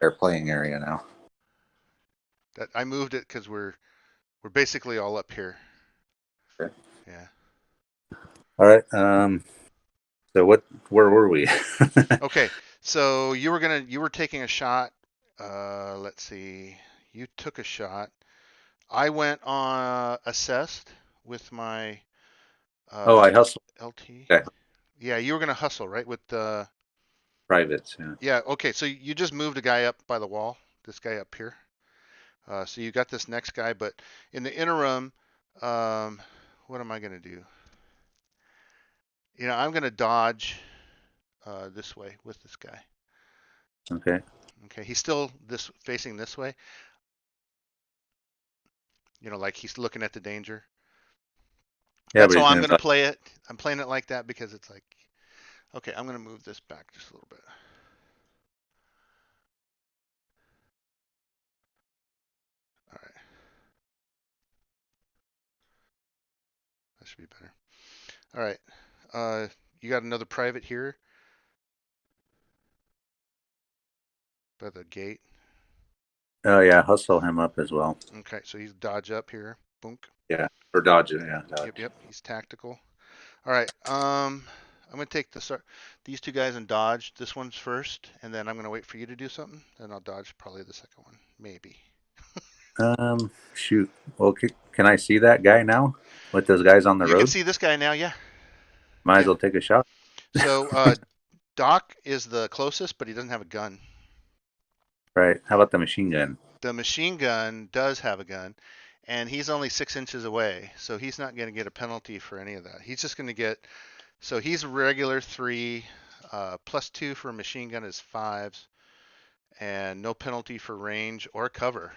Our playing area now. That I moved it because we're basically all up here. Okay. Yeah. All right. So where were we? Okay. So you were taking a shot. Let's see. You took a shot. I went on assessed with my Oh, uh, I hustled. LT. Okay. Yeah, you were gonna hustle, right? With the Privates. Yeah. yeah. Okay, so you just moved a guy up by the wall. This guy up here. So you got this next guy, but in the interim, um, what am I gonna do? I'm gonna dodge this way with this guy. Okay. Okay, he's still this facing this way. Like he's looking at the danger. Yeah, That's but how he's I'm gonna gonna talk. play it. I'm playing it like that because it's like, okay, I'm gonna move this back just a little bit. All right, that should be better. All right, you got another private here by the gate. Oh yeah, hustle him up as well. Okay, so he's dodge up here. Boonk. Yeah, or dodge it. Yeah, Yep, dodge. yep. He's tactical. All right. I'm gonna take these two guys and dodge. This one's first, and then I'm gonna wait for you to do something. Then I'll dodge probably the second one, maybe. Shoot. Well, can I see that guy now with those guys on the You can road? see this guy now. Yeah, Might as yeah. well take a shot. So Doc is the closest, but he doesn't have a gun. Right. How about the machine gun? The machine gun does have a gun, and he's only 6 inches away, so he's not going to get a penalty for any of that. He's just going to get. So he's regular 3, +2 for machine gun is 5s, and no penalty for range or cover.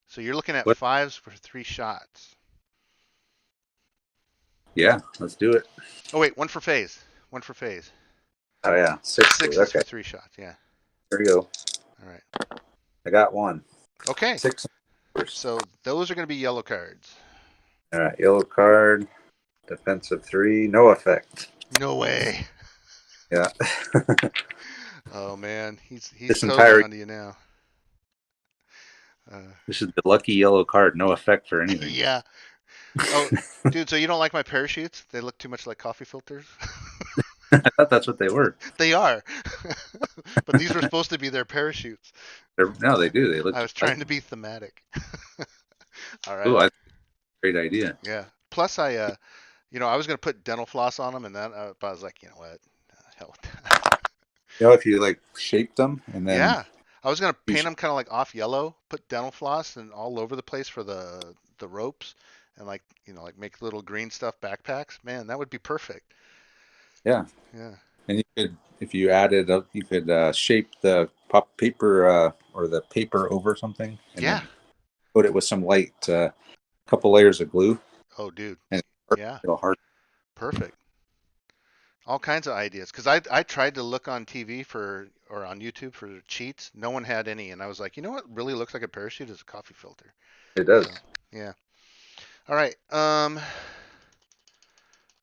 So you're looking at What? 5s for 3 shots. Yeah, let's do it. Oh wait, one for phase. One for phase. Oh yeah, So sixes. sixes Okay, for 3 shots. Yeah. here we go. All right. I got one. Okay. Six. So those are going to be yellow cards. All right, yellow card. Defensive 3. No effect. No way. Yeah. Oh man, he's this totally entire onto you now. Uh, this is the lucky yellow card. No effect for anything. yeah. Oh, dude. So you don't like my parachutes? They look too much like coffee filters. I thought that's what they were. They are. But these were supposed to be their parachutes. No, they do. They look I just was like trying to be thematic. All them. right. Ooh, I great idea. Yeah. Plus, I was gonna put dental floss on them, and then but I was like, you know what? Hell with that. You know, if you like shaped them and then Yeah. I was gonna you paint them kind of like off yellow, put dental floss and all over the place for the ropes, and like make little green stuff backpacks. Man, that would be perfect. yeah, Yeah. and you could if you added up, you could shape the pop paper or the paper over something, and Yeah. then coat it with some light, couple layers of glue, Oh, dude. and Yeah. it'll hard. Perfect. All kinds of ideas. Because I tried to look on TV or on YouTube for cheats. No one had any, and I was like, you know what really looks like a parachute is a coffee filter. It does. So yeah. All right.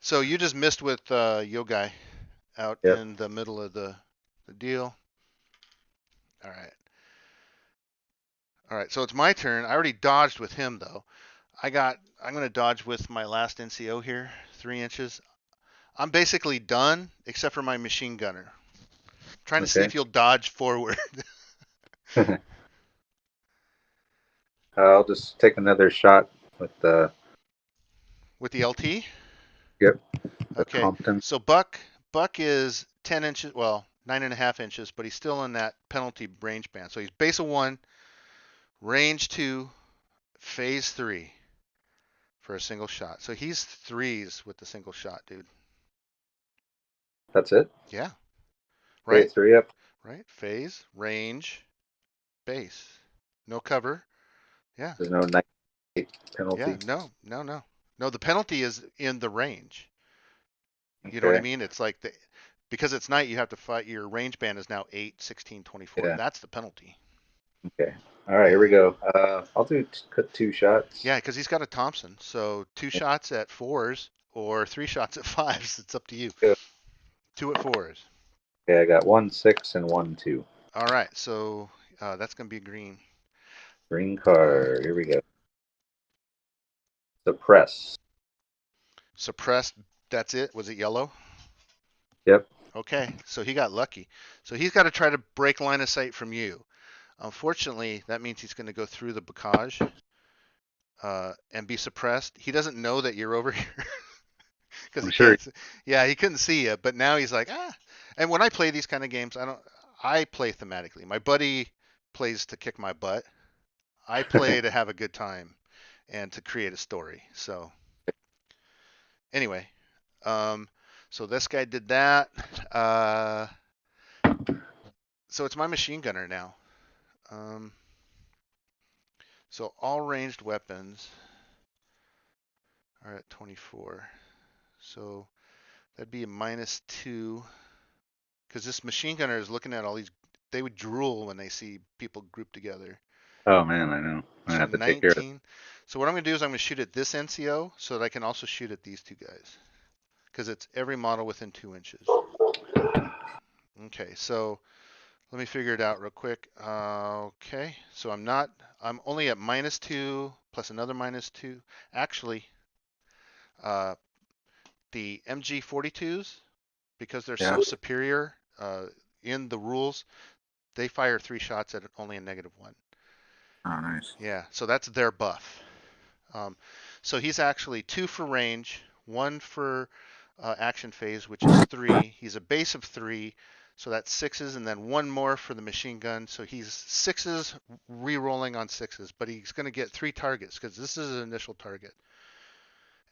So you just missed with Yo Guy out Yep. in the middle of the deal. All right. All right. So it's my turn. I already dodged with him though. I'm gonna dodge with my last NCO here, 3 inches. I'm basically done except for my machine gunner. Trying to see Okay. if you'll dodge forward I'll just take another shot with the with the LT. yep the Okay. Compton. So Buck is 10 inches, well, 9.5 inches, but he's still in that penalty range band. So he's base of 1, range 2, phase 3 for a single shot. So he's 3s with the single shot, dude. That's it. Yeah. Okay, Right? 3 up. Right? Phase, range, base. No cover. Yeah. There's no night Yeah. penalty. No, no, no. No, the penalty is in the range. You know what I Okay. mean? It's like because it's night, you have to fight. Your range band is now 8, 16, 24. Yeah. That's the penalty. Okay. All right. Here Yeah. we go. I'll do cut 2 shots. Yeah, because he's got a Thompson. So 2 shots at 4s or 3 shots at 5s. It's up to you. Yeah. 2 at 4s. Okay. I got 1 6 and 1 2. All right, so that's going to be green. Green card. Here we go. Suppress. Suppressed, that's it? Was it yellow? Yep. Okay, so he got lucky. So he's got to try to break line of sight from you. Unfortunately, that means he's going to go through the bocage and be suppressed. He doesn't know that you're over here because I'm he sure. can't. Yeah, he couldn't see you, but now he's like, ah. And when I play these kind of games, I don't. I play thematically. My buddy plays to kick my butt. I play to have a good time and to create a story. So anyway, um, so this guy did that. Uh, so it's my machine gunner now. Um, so all ranged weapons are at 24. So that'd be a -2 because this machine gunner is looking at all these. They would drool when they see people grouped together. Oh man, I know. I So have to take care of it. 19. So what I'm going to do is I'm going to shoot at this NCO so that I can also shoot at these two guys because it's every model within 2 inches. Okay, so let me figure it out real quick. Okay, so I'm only at -2 plus another -2. Actually, uh, the MG42s, because they're Yeah. so superior in the rules, they fire 3 shots at only a -1. Oh, nice. Yeah, so that's their buff. Um, so he's actually 2 for range, 1 for action phase, which is 3. He's a base of 3, so that's 6s, and then 1 more for the machine gun. So he's 6s re-rolling on 6s, but he's going to get 3 targets because this is an initial target.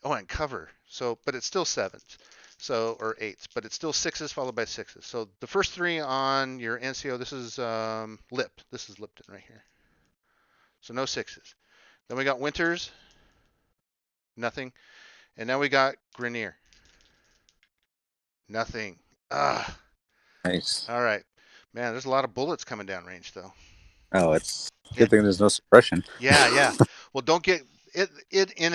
Oh, and cover. So, but it's still 7s. So, or 8s, but it's still 6s followed by 6s. So the first 3 on your NCO, this is Lip. This is Lipton right here. So no 6s. Then we got Winters, nothing. And now we got Grenier. Nothing. Ah. Nice. All right. Man, there's a lot of bullets coming down range though. Oh, it's Yeah. good thing there's no suppression. Yeah, yeah. Well, don't get it in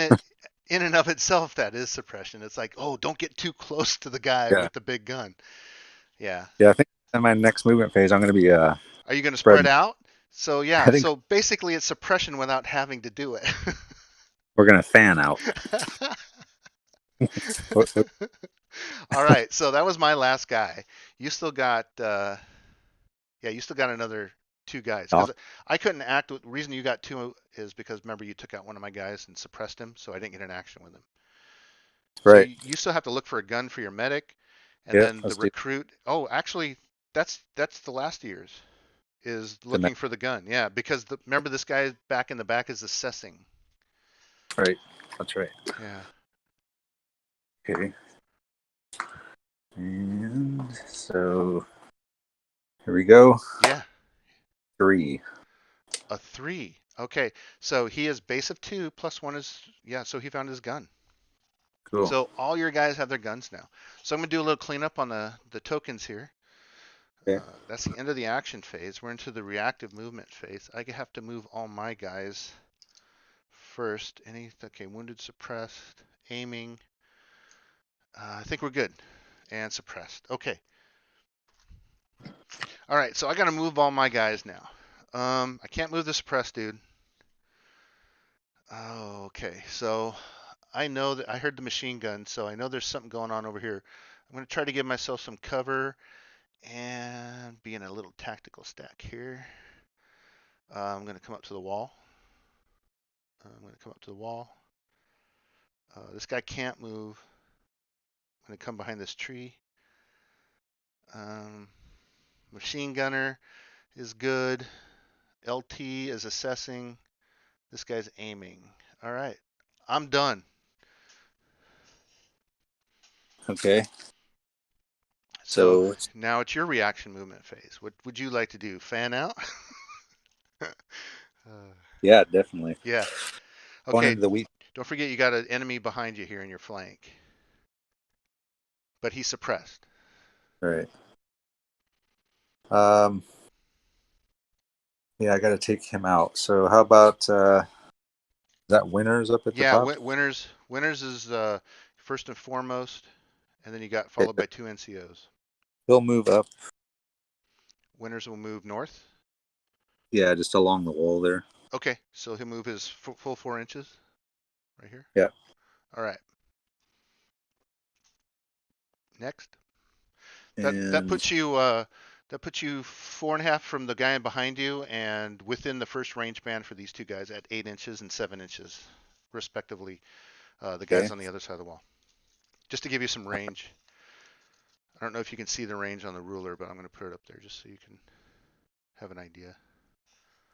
and of itself that is suppression. It's like, "Oh, don't get too close to the guy Yeah. with the big gun." Yeah. Yeah, I think in my next movement phase, I'm going to be Are you going to spread spreading. out? So, I yeah, think so basically it's suppression without having to do it. we're going to fan out. What All right, so that was my last guy. You still got yeah, you still got another 2 guys because talk? I couldn't act. The reason you got 2 is because remember you took out one of my guys and suppressed him, so I didn't get an action with him. So Right. you still have to look for a gun for your medic, and Yeah, then the let's do recruit. Oh, actually, that's the last of yours is the looking next. for the gun. Yeah, because remember this guy back in the back is assessing. Right. That's right. Yeah. Okay. And so here we go. Yeah. 3. A 3. Okay, so he is base of 2 plus 1 is yeah. So he found his gun. Cool. So all your guys have their guns now. So I'm gonna do a little cleanup on the tokens here. Okay. That's the end of the action phase. We're into the reactive movement phase. I have to move all my guys first. Okay, wounded, suppressed, aiming. I think we're good. And suppressed. Okay. All right, so I got to move all my guys now. I can't move the suppressed dude. Oh, okay. So I know that I heard the machine gun, so I know there's something going on over here. I'm going to try to give myself some cover and be in a little tactical stack here. I'm going to come up to the wall. I'm going to come up to the wall. This guy can't move. I'm going to come behind this tree. Um, Machine gunner is good. LT is assessing. This guy's aiming. All right. I'm done. Okay. So So now it's your reaction movement phase. What would you like to do? Fan out? yeah, definitely. Yeah. Going Okay. into the week. Don't forget you got an enemy behind you here in your flank. But he's suppressed. Right. Um. Yeah, I got to take him out. So how about that winners up at the Yeah, top? winners is first and foremost, and then you got Okay. followed by 2 NCOs. He'll move up. Winters will move north. Yeah, just along the wall there. Okay, so he'll move his full 4 inches right here. Yeah. All right. Next. That And puts you that puts you 4.5 from the guy behind you, and within the first range band for these two guys at 8 inches and 7 inches, respectively. The guys okay. on the other side of the wall. Just to give you some range. I don't know if you can see the range on the ruler, but I'm going to put it up there just so you can have an idea.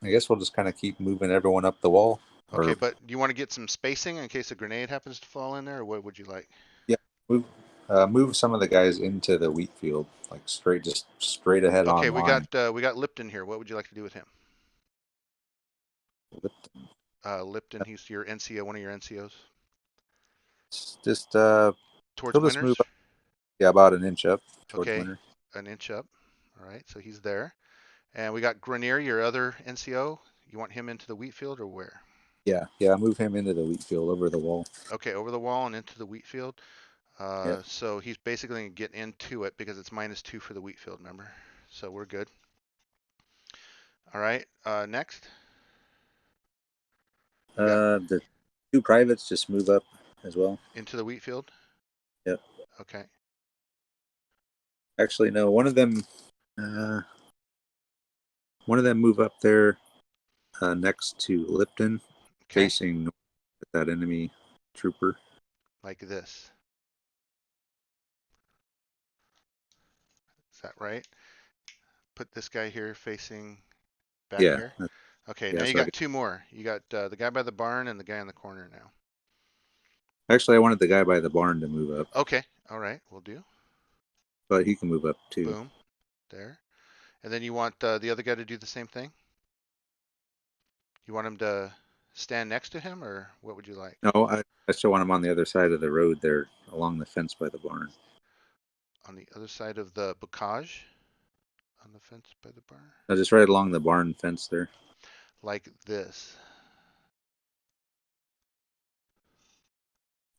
I guess we'll just kind of keep moving everyone up the wall. Okay, Or but do you want to get some spacing in case a grenade happens to fall in there, or what would you like? yeah, move move some of the guys into the wheat field, like just straight ahead Okay, on line. we got Lipton here. What would you like to do with him? Lipton, he's your NCO, one of your NCOs. Just Towards he'll just move Winters. up, yeah, about an inch up towards Okay, winter. an inch up. All right, so he's there. And we got Grenier, your other NCO. You want him into the wheat field or where? Yeah, yeah, move him into the wheat field over the wall. Okay, over the wall and into the wheat field. Yeah. So he's basically going to get into it because it's -2 for the wheat field, remember? So we're good. All right, next. We got The two privates just move up as well. into the wheat field. Yep. Okay, Actually, no. Uh, one of them move up there next to Lipton, okay, facing north at that enemy trooper. like this. Is that right? Put this guy here facing back Yeah. here. Okay, now Yeah. you So I got could, two more. You got the guy by the barn and the guy in the corner now. actually, I wanted the guy by the barn to move up, Okay, all right, we'll do. but he can move up too. Boom, there. And then you want the other guy to do the same thing? You want him to stand next to him, or what would you like? No, I still want him on the other side of the road there, along the fence by the barn. On the other side of the bocage? On the fence by the barn? No, just right along the barn fence there. Like this.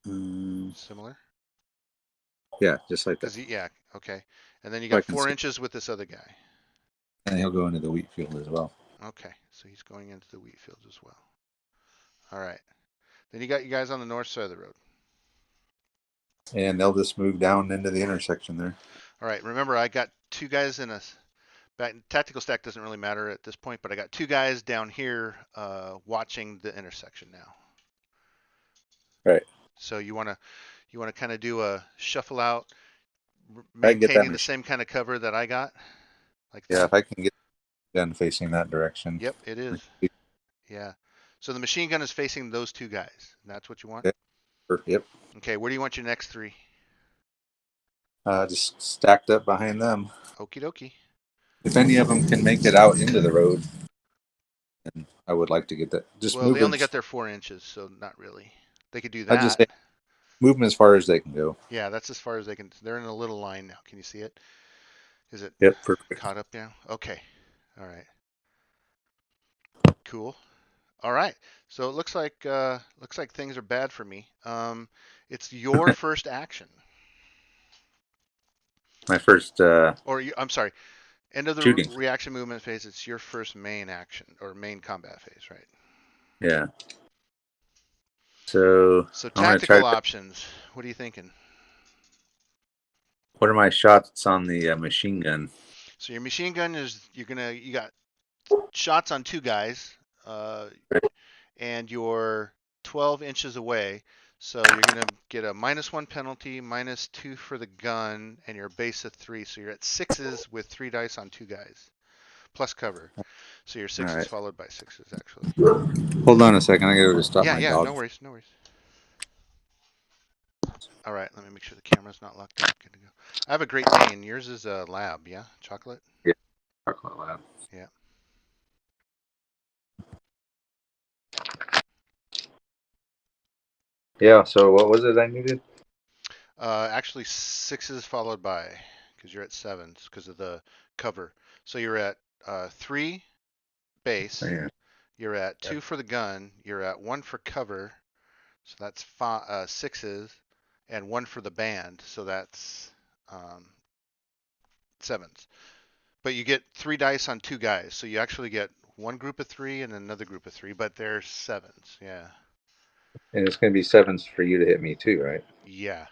Um, Similar? yeah, just like that. Because, yeah, okay. And then you So I got can four see, inches with this other guy. and he'll go into the wheat field as well. Okay, so he's going into the wheat fields as well. All right. Then you got you guys on the north side of the road. And they'll just move down into the intersection there. All right, remember I got two guys in a tactical stack doesn't really matter at this point, but I got two guys down here watching the intersection now. Right. So you wanna kind of do a shuffle out, I can get that maintaining the machine. same kind of cover that I got, like Yeah, that. if I can get the gun facing that direction. Yep, it is. Yeah. So the machine gun is facing those two guys. And that's what you want? Okay. Yep. Okay, where do you want your next three? Just stacked up behind them. Okie dokie. If any of them can make it out into the road, then I would like to get that. Just Well, move they them. only got their 4 inches, so not really. They could do I just that. say move them as far as they can go. Yeah, that's as far as they can. They're in a little line now. Can you see it? Is it Yep. Perfect. caught up now? Okay. All right. Cool. All right. So it looks like things are bad for me. It's your first action, My first or I'm sorry, end of the shooting. reaction movement phase. It's your first main action or main combat phase, right? Yeah. So So I'm gonna try tactical to. options. What are you thinking? What are my shots on the machine gun? So your machine gun is you got shots on two guys, uh, and you're 12 inches away. So you're gonna get a -1 penalty, -2 for the gun, and your base of 3. So you're at sixes with 3 dice on two guys, plus cover. So your All sixes right. followed by sixes actually. Hold on a second. I gotta stop Yeah, my yeah, no dog. worries, no worries. All right, let me make sure the camera's not locked up. Good to go. I have a Great Dane. Yours is a lab, yeah? Chocolate? Yeah. Talk out loud. Yeah. Yeah. So what was it I needed? Actually, sixes followed by, because you're at sevens because of the cover. So you're at 3 Oh, base, yeah. you're at Yeah. 2 for the gun, you're at 1 for cover, so that's sixes, and 1 for the band, so that's sevens. But you get 3 dice on 2 guys, so you actually get one group of 3 and another group of 3, but they're 7s. Yeah. And it's going to be 7s for you to hit me too, right? Yeah.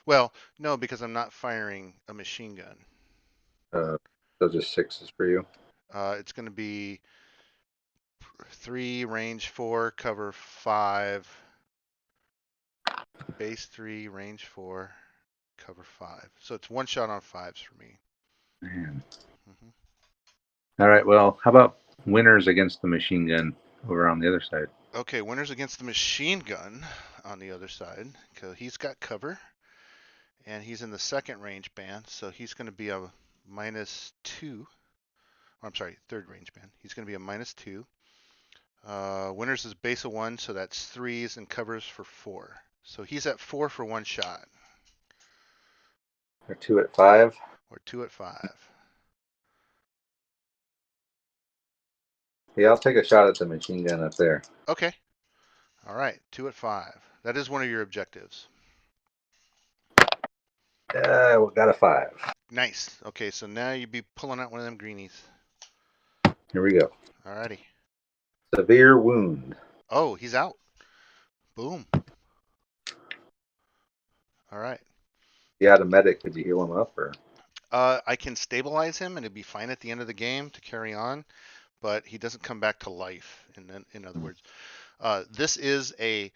Well, no, because I'm not firing a machine gun. So just 6s for you. It's going to be 3, range 4, cover 5, base 3, range 4, cover 5. So it's one shot on 5s for me. Man. Hmm. All right. Well, how about winners against the machine gun over on the other side? Okay, winners against the machine gun on the other side. Because he's got cover, and he's in the second range band, so he's going to be a -2. Or, I'm sorry, third range band. He's going to be a -2. Winners is base of 1, so that's 3s and covers for 4. So he's at 4 for one shot, Or 2 at 5? or 2 at 5. Yeah, I'll take a shot at the machine gun up there. Okay. All right, 2 at 5. That is one of your objectives. We got a 5. Nice. Okay, so now you'd be pulling out one of them greenies. Here we go. Alrighty. Severe wound. Oh, he's out. Boom. All right. You had a medic. Could you heal him up or? I can stabilize him, and it'd be fine at the end of the game to carry on, but he doesn't come back to life. In other words, this is a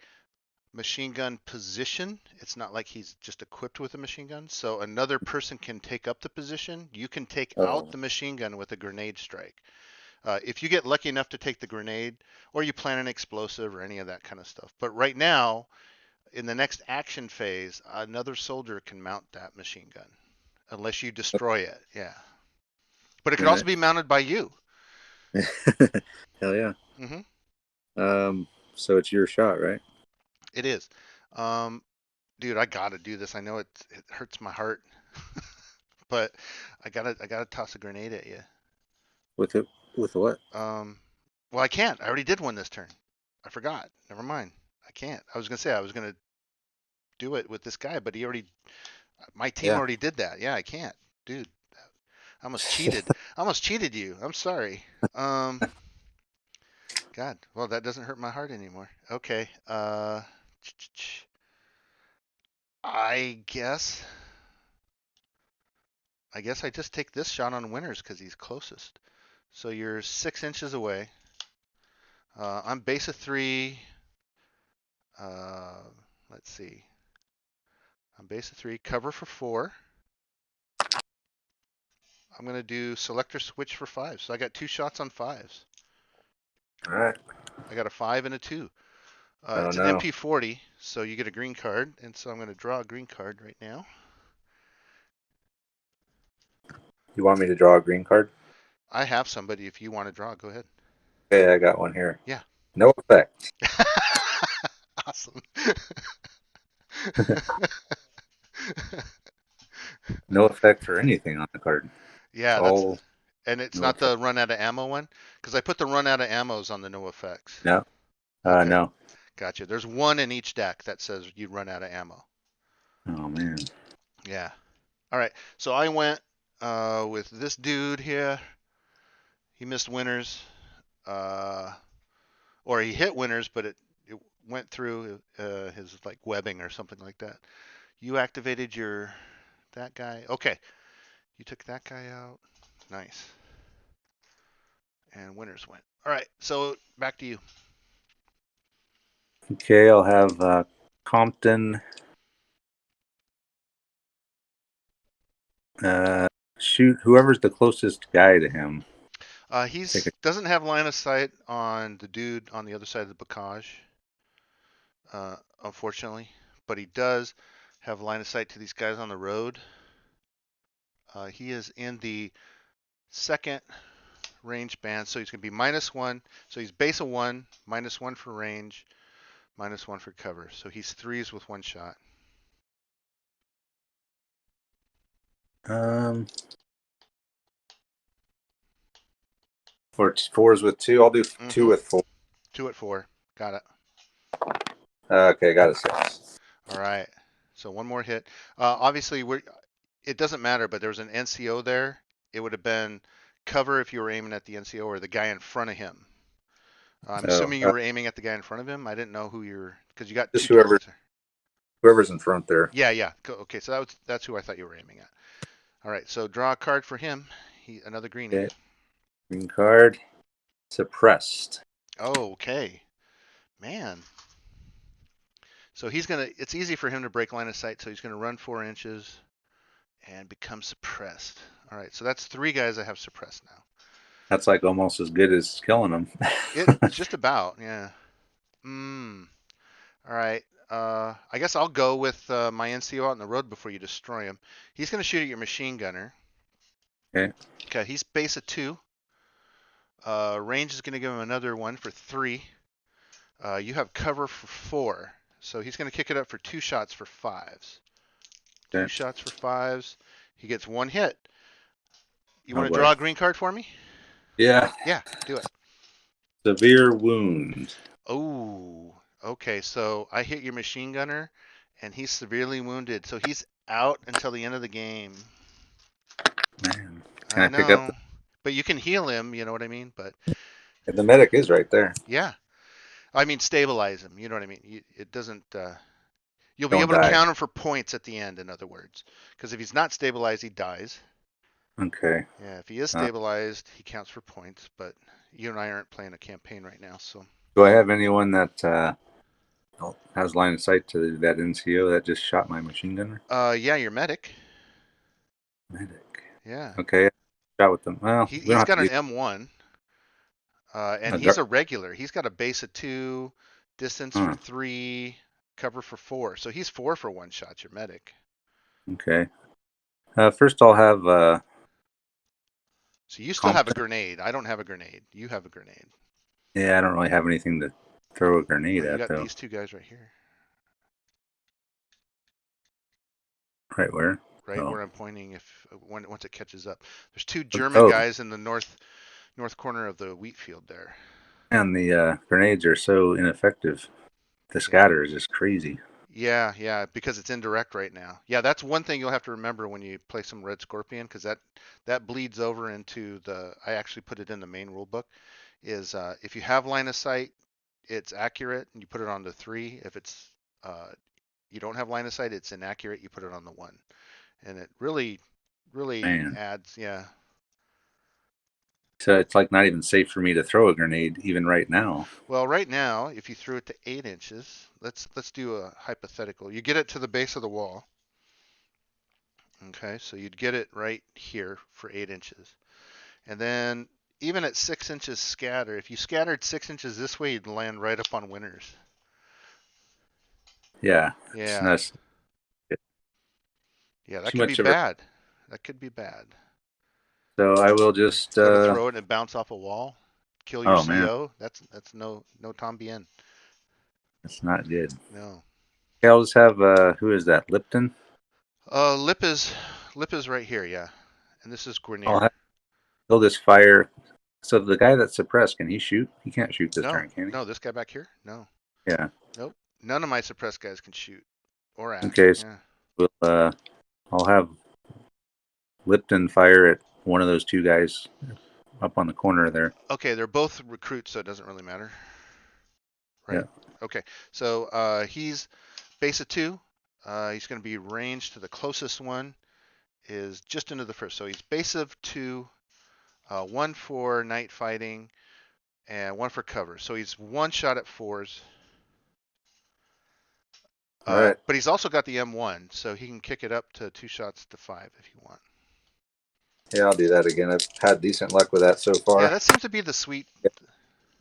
machine gun position. It's not like he's just equipped with a machine gun. So another person can take up the position. You can take out Oh, the machine gun with a grenade strike. If you get lucky enough to take the grenade, or you plant an explosive or any of that kind of stuff. But right now, in the next action phase, another soldier can mount that machine gun, unless you destroy it. Yeah. But it all could also right. be mounted by you. Hell yeah. Hmm. So it's your shot, right? It is. Um, Dude, I gotta do this. I know it hurts my heart, but I gotta toss a grenade at you. With it, with what? Um, well, I can't. I already did one this turn. I forgot. Never mind. I can't. I was gonna say I was gonna do it with this guy, but my team Yeah. already did that. Yeah, I can't, dude. I almost cheated. I almost cheated you. I'm sorry. Um, God. Well, that doesn't hurt my heart anymore. Okay. I guess. I guess I just take this shot on winners because he's closest. So you're 6 inches away. I'm base of 3. Uh, let's see. I'm base of 3. Cover for 4. I'm gonna do selector switch for 5. So I got 2 shots on 5s. All right. I got a 5 and a 2. Oh It's an no. MP40, so you get a green card, and so I'm gonna draw a green card right now. You want me to draw a green card? I have somebody. If you want to draw, go ahead. Okay, I got one here. Yeah. No effect. Awesome. No effect for anything on the card. It's Yeah, all and it's no not effect. the run out of ammo one, because I put the run out of ammos on the no effects. No. Okay, No. gotcha. There's one in each deck that says you run out of ammo. Oh man. Yeah. All right. So I went with this dude here. He missed winners, uh, or he hit winners, but it went through his like webbing or something like that. You activated your that guy. Okay. You took that guy out. Nice. And winners went. All right. So back to you. Okay, I'll have Compton shoot whoever's the closest guy to him. Take He's a doesn't have line of sight on the dude on the other side of the bocage, unfortunately, but he does have line of sight to these guys on the road. He is in the second range band, so he's going to be -1. So he's base of 1, -1 for range, -1 for cover. So he's 3s with one shot. um for 4s with 2. I'll do 2 Mm-hmm. with 4. 2 at 4. Got it. Okay, got a 6. All right. So one more hit. Obviously, it doesn't matter, but there was an NCO there. it would have been cover if you were aiming at the NCO or the guy in front of him. I'm Oh, assuming you were aiming at the guy in front of him. I didn't know who you're, because you got just two choices there. whoever's in front there. Yeah, yeah. Okay, so that's who I thought you were aiming at. All right, so draw a card for him. Another greenie. Okay. Green card. Suppressed. Oh, okay. Man. So it's easy for him to break line of sight, so he's gonna run 4 inches and become suppressed. All right, so that's 3 guys I have suppressed now. That's like almost as good as killing them. It just about, yeah. All right. I guess I'll go with my NCO out on the road before you destroy him. He's gonna shoot at your machine gunner. Okay. Okay, he's base of 2. Range is gonna give him another one for 3. You have cover for 4. So he's going to kick it up for 2 shots for 5s. 2 Okay. shots for 5s. He gets 1 hit. You Oh want to boy. draw a green card for me? Yeah. Yeah, do it. Severe wound. Oh, okay. So I hit your machine gunner, and he's severely wounded. So he's out until the end of the game. Man. Can I I pick up know. But you can heal him, you know what I mean? But the medic is right there. yeah. I mean, stabilize him, you know what I mean? It doesn't. You'll be Don't able to die. count him for points at the end, in other words. Because if he's not stabilized, he dies. Okay. Yeah, if he is Uh, stabilized, he counts for points, but you and I aren't playing a campaign right now, so. do I have anyone that has line of sight to that NCO that just shot my machine gunner? Yeah, your medic. Medic. Yeah. Okay. Shot with them. Well, we don't He's have to got an be M1, and a he's dark. a regular. He's got a base of 2, distance for 3, cover for 4. So he's 4 for 1 shot, your medic. Okay. First, I'll have So you still have a competent. grenade. I don't have a grenade. You have a grenade. Yeah, I don't really have anything to throw a grenade Well, you at got though. these 2 guys right here, Right where? right Oh. where I'm pointing. If once it catches up, there's 2 German Oh. guys in the north corner of the wheat field there. And the grenades are so ineffective. The Yeah. scatter is just crazy. Yeah, yeah, because it's indirect right now. Yeah, that's one thing you'll have to remember when you play some Red Scorpion, because that bleeds over into the. I actually put it in the main rule book. Is if you have line of sight, it's accurate, and you put it on the 3. If it's you don't have line of sight, it's inaccurate. You put it on the 1, and it really Man. adds. Yeah. So it's like not even safe for me to throw a grenade even right now. Well, right now, if you threw it to 8 inches, let's do a hypothetical. You get it to the base of the wall. Okay, so you'd get it right here for 8 inches. And then even at 6 inches scatter, if you scattered 6 inches this way, you'd land right up on winners. Yeah. It's Yeah, not yeah, that too could be much of a. bad. That could be bad. So I will just. Go to throw it and it bounce off a wall, kill your Oh man, CO. That's no Tom Bien. that's not good. No. Okay, I'll just have who is that? Lipton. Lip is right here. Yeah, and this is I'll Guarnier. have. He'll just fire. So the guy that's suppressed, can he shoot? He can't shoot this No, turn, can he? no, this guy back here. No, Yeah. nope. None of my suppressed guys can shoot or act. Okay. So Yeah. we'll, I'll have Lipton fire at one of those 2 guys up on the corner there. Okay, they're both recruits, so it doesn't really matter. Yeah. Right? Okay. So he's base of 2. He's going to be ranged to the closest one is just into the first. So he's base of 2, 1 for night fighting, and 1 for cover. So he's 1 shot at 4s. All right. But he's also got the M1, so he can kick it up to 2 shots to 5 if you want. Yeah, I'll do that again. I've had decent luck with that so Yeah, far. that seems to be the sweet.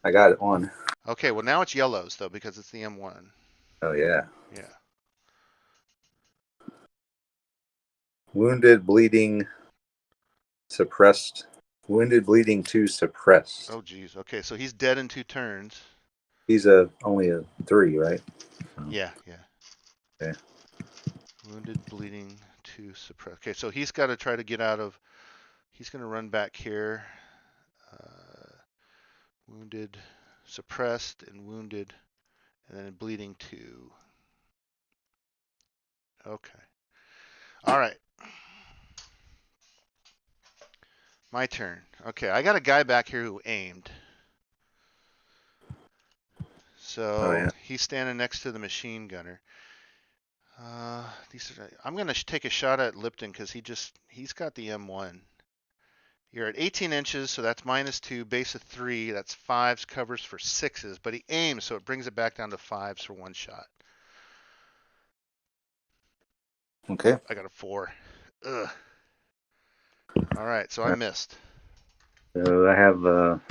I got it one. Okay, well now it's yellows though because it's the M1. Oh yeah. Yeah. Wounded, bleeding, suppressed. Wounded, bleeding, 2 suppressed. Oh geez. Okay, so he's dead in 2 turns. He's only a 3, right? So, Yeah, yeah. okay. Wounded, bleeding, 2 suppress. Okay, so he's got to try to get out of. He's going to run back here. Wounded, suppressed, and wounded, and then bleeding 2. Okay. All right. My turn. Okay, I got a guy back here who aimed. Oh So yeah. he's standing next to the machine gunner. I'm gonna take a shot at Lipton because he's got the M1. You're at 18 inches, so that's -2, base of 3, that's 5s, covers for 6s, but he aims, so it brings it back down to 5s for one shot. Okay. I got a 4. Ugh. All right, so I missed. So I have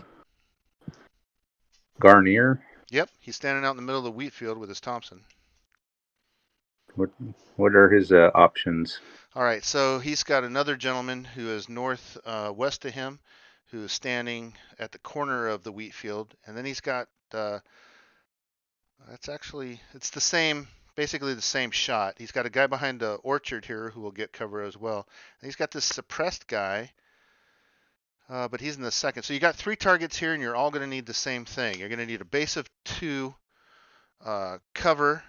Garnier. Yep, he's standing out in the middle of the wheat field with his Thompson. What what are his options? All right, so he's got another gentleman who is north west of him, who is standing at the corner of the wheat field, and then he's got it's the same, basically the same shot. He's got a guy behind the orchard here who will get cover as well. And he's got this suppressed guy, but he's in the second. So you got 3 targets here, and you're all going to need the same thing. You're going to need a base of 2 cover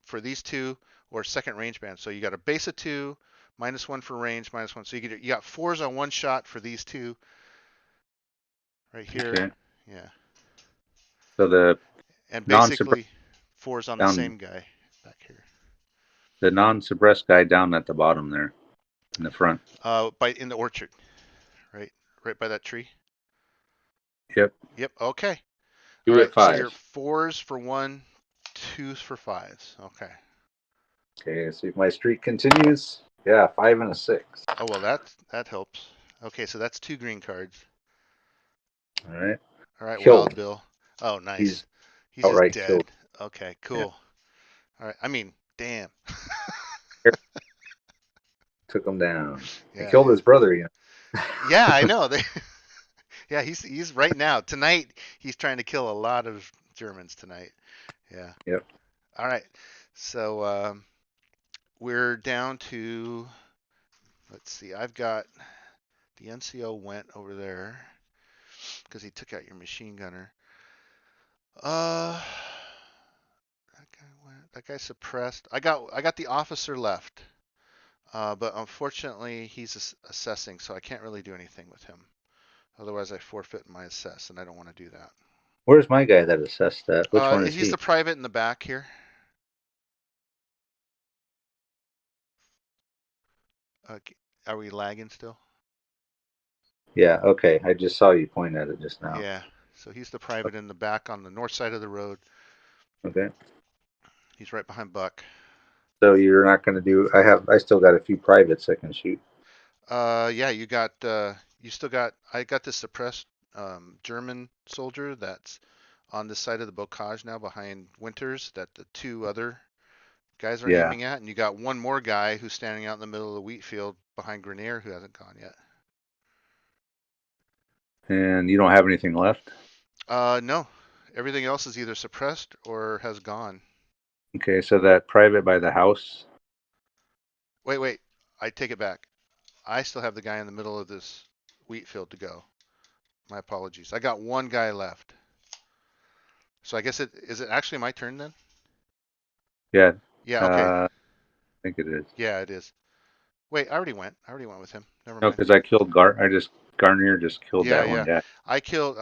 for these 2, or second range band. So you got a base of 2, -1 for range, -1. So you got 4s on one shot for these 2 right here. Okay. Yeah. So the And non-suppressed basically 4s on the down, same guy back here. the non-suppressed guy down at the bottom there in the front. In the orchard, right by that tree. Yep. Yep. Okay. All 2 right. at So you're 5. 4s for 1, 2s for 5s. Okay. Okay. See if my streak continues. Yeah, 5 and a 6. Oh well, that helps. Okay, so that's 2 green cards. All right. All right, Wild Killed. Bill. Oh, nice. He's He's just outright dead. killed. Okay, Yeah. cool. All right. I mean, damn. Took him down. He Yeah, killed yeah. his brother again. Yeah, I know. Yeah, he's right now. Tonight he's trying to kill a lot of Germans tonight. Yeah. Yep. All right. So we're down to, let's see. I've got the NCO went over there because he took out your machine gunner. That guy went. That guy suppressed. I got the officer left. But unfortunately, he's assessing, so I can't really do anything with him. Otherwise, I forfeit my assess, and I don't want to do that. Where's my guy that assessed that? Which one is He's he? the private in the back here. Are we lagging still? Yeah, okay. I just saw you point at it just now. Yeah. So he's the private in the back on the north side of the road. Okay. He's right behind Buck. So you're not going to do. I still got a few privates I can shoot. Yeah, you still got. I got this suppressed German soldier that's on this side of the bocage now behind Winters that the 2 other guys are Yeah. aiming at, and you got one more guy who's standing out in the middle of the wheat field behind Grenier who hasn't gone yet. And you don't have anything left? No. Everything else is either suppressed or has gone. Okay, so that private by the house. Wait. I take it back. I still have the guy in the middle of this wheat field to go. My apologies. I got one guy left. So I guess is it actually my turn then? Yeah. Yeah, okay. I think it is. Yeah, it is. Wait, I already went. I already went with him. Never No, mind. because Garnier just killed that one Yeah. guy. I killed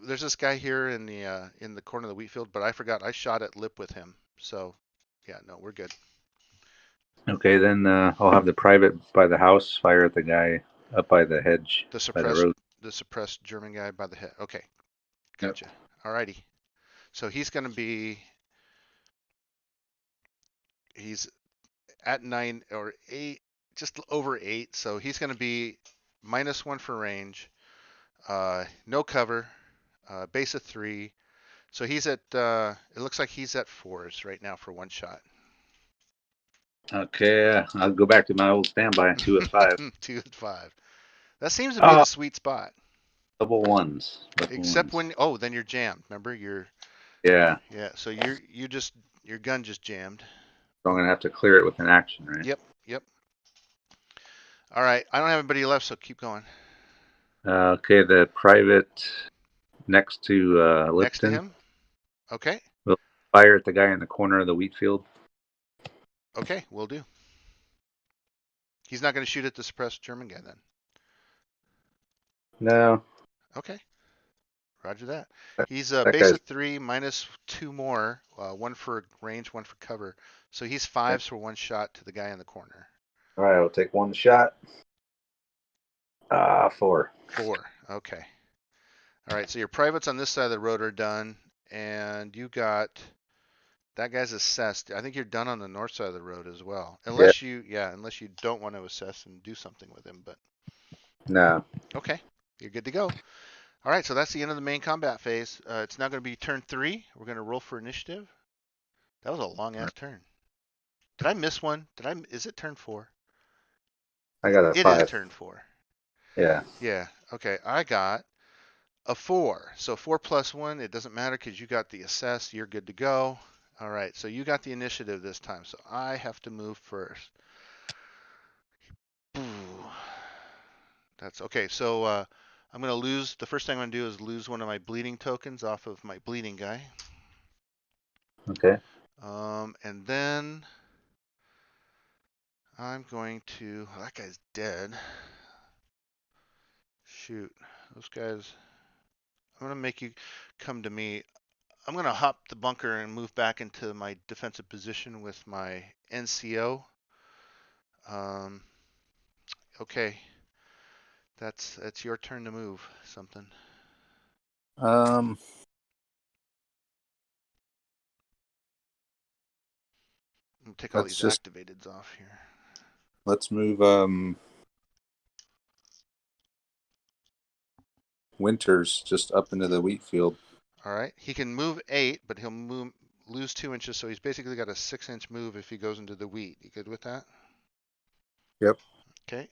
there's this guy here in the corner of the wheat field, but I forgot I shot at lip with him. So, yeah, no, we're good. Okay, then I'll have the private by the house fire at the guy up by the hedge The by the suppressed road. the suppressed German guy by the head. Okay, Yep. gotcha. Alrighty. So he's at 9 or 8, just over 8. So he's gonna be -1 for range, no cover, base of 3. So he's at it looks like he's at 4s right now for one shot. Okay, I'll go back to my old standby. 2 at 5. 2 at 5. That seems to be Oh, the sweet spot. double ones. Double Except ones. when then you're jammed. Remember Yeah. yeah. So your gun just jammed. So I'm gonna have to clear it with an action, right? Yep. All right. I don't have anybody left, so keep going. Okay, the private next to Next to Lipton him. Okay. will fire at the guy in the corner of the wheat field. Okay, we'll do. He's not going to shoot at the suppressed German guy then. No, Okay, roger that. that, He's that base guy's of 3 minus 2 more, one for range, one for cover. So he's okay. 5s for one shot to the guy in the corner. All right, I'll take one shot. 4. 4. Okay. All right. So your privates on this side of the road are done, and you got that guy's assessed. I think you're done on the north side of the road as well, Yeah. unless you don't want to assess and do something with him. But No. okay, you're good to go. All right. So that's the end of the main combat phase. It's now going to be turn 3. We're going to roll for initiative. That was a long ass turn. Did I miss one? Is it turn 4? I got a It is 5. turn 4. Yeah. Yeah. Okay. I got a 4. So 4 plus 1, it doesn't matter because you got the assess. You're good to go. All right. So you got the initiative this time. So I have to move first. Ooh. That's okay. So I'm going to lose. The first thing I'm going to do is lose one of my bleeding tokens off of my bleeding guy. Okay. And then I'm going to. Oh, that guy's dead. Shoot. Those guys. I'm going to make you come to me. I'm going to hop the bunker and move back into my defensive position with my NCO. Okay. That's your turn to move something. Um, I'm going to take all let's these just activateds off here. let's move Winters just up into the wheat field. All right. He can move 8, but he'll lose 2 inches, so he's basically got a 6-inch move if he goes into the wheat. You good with that? Yep. Okay.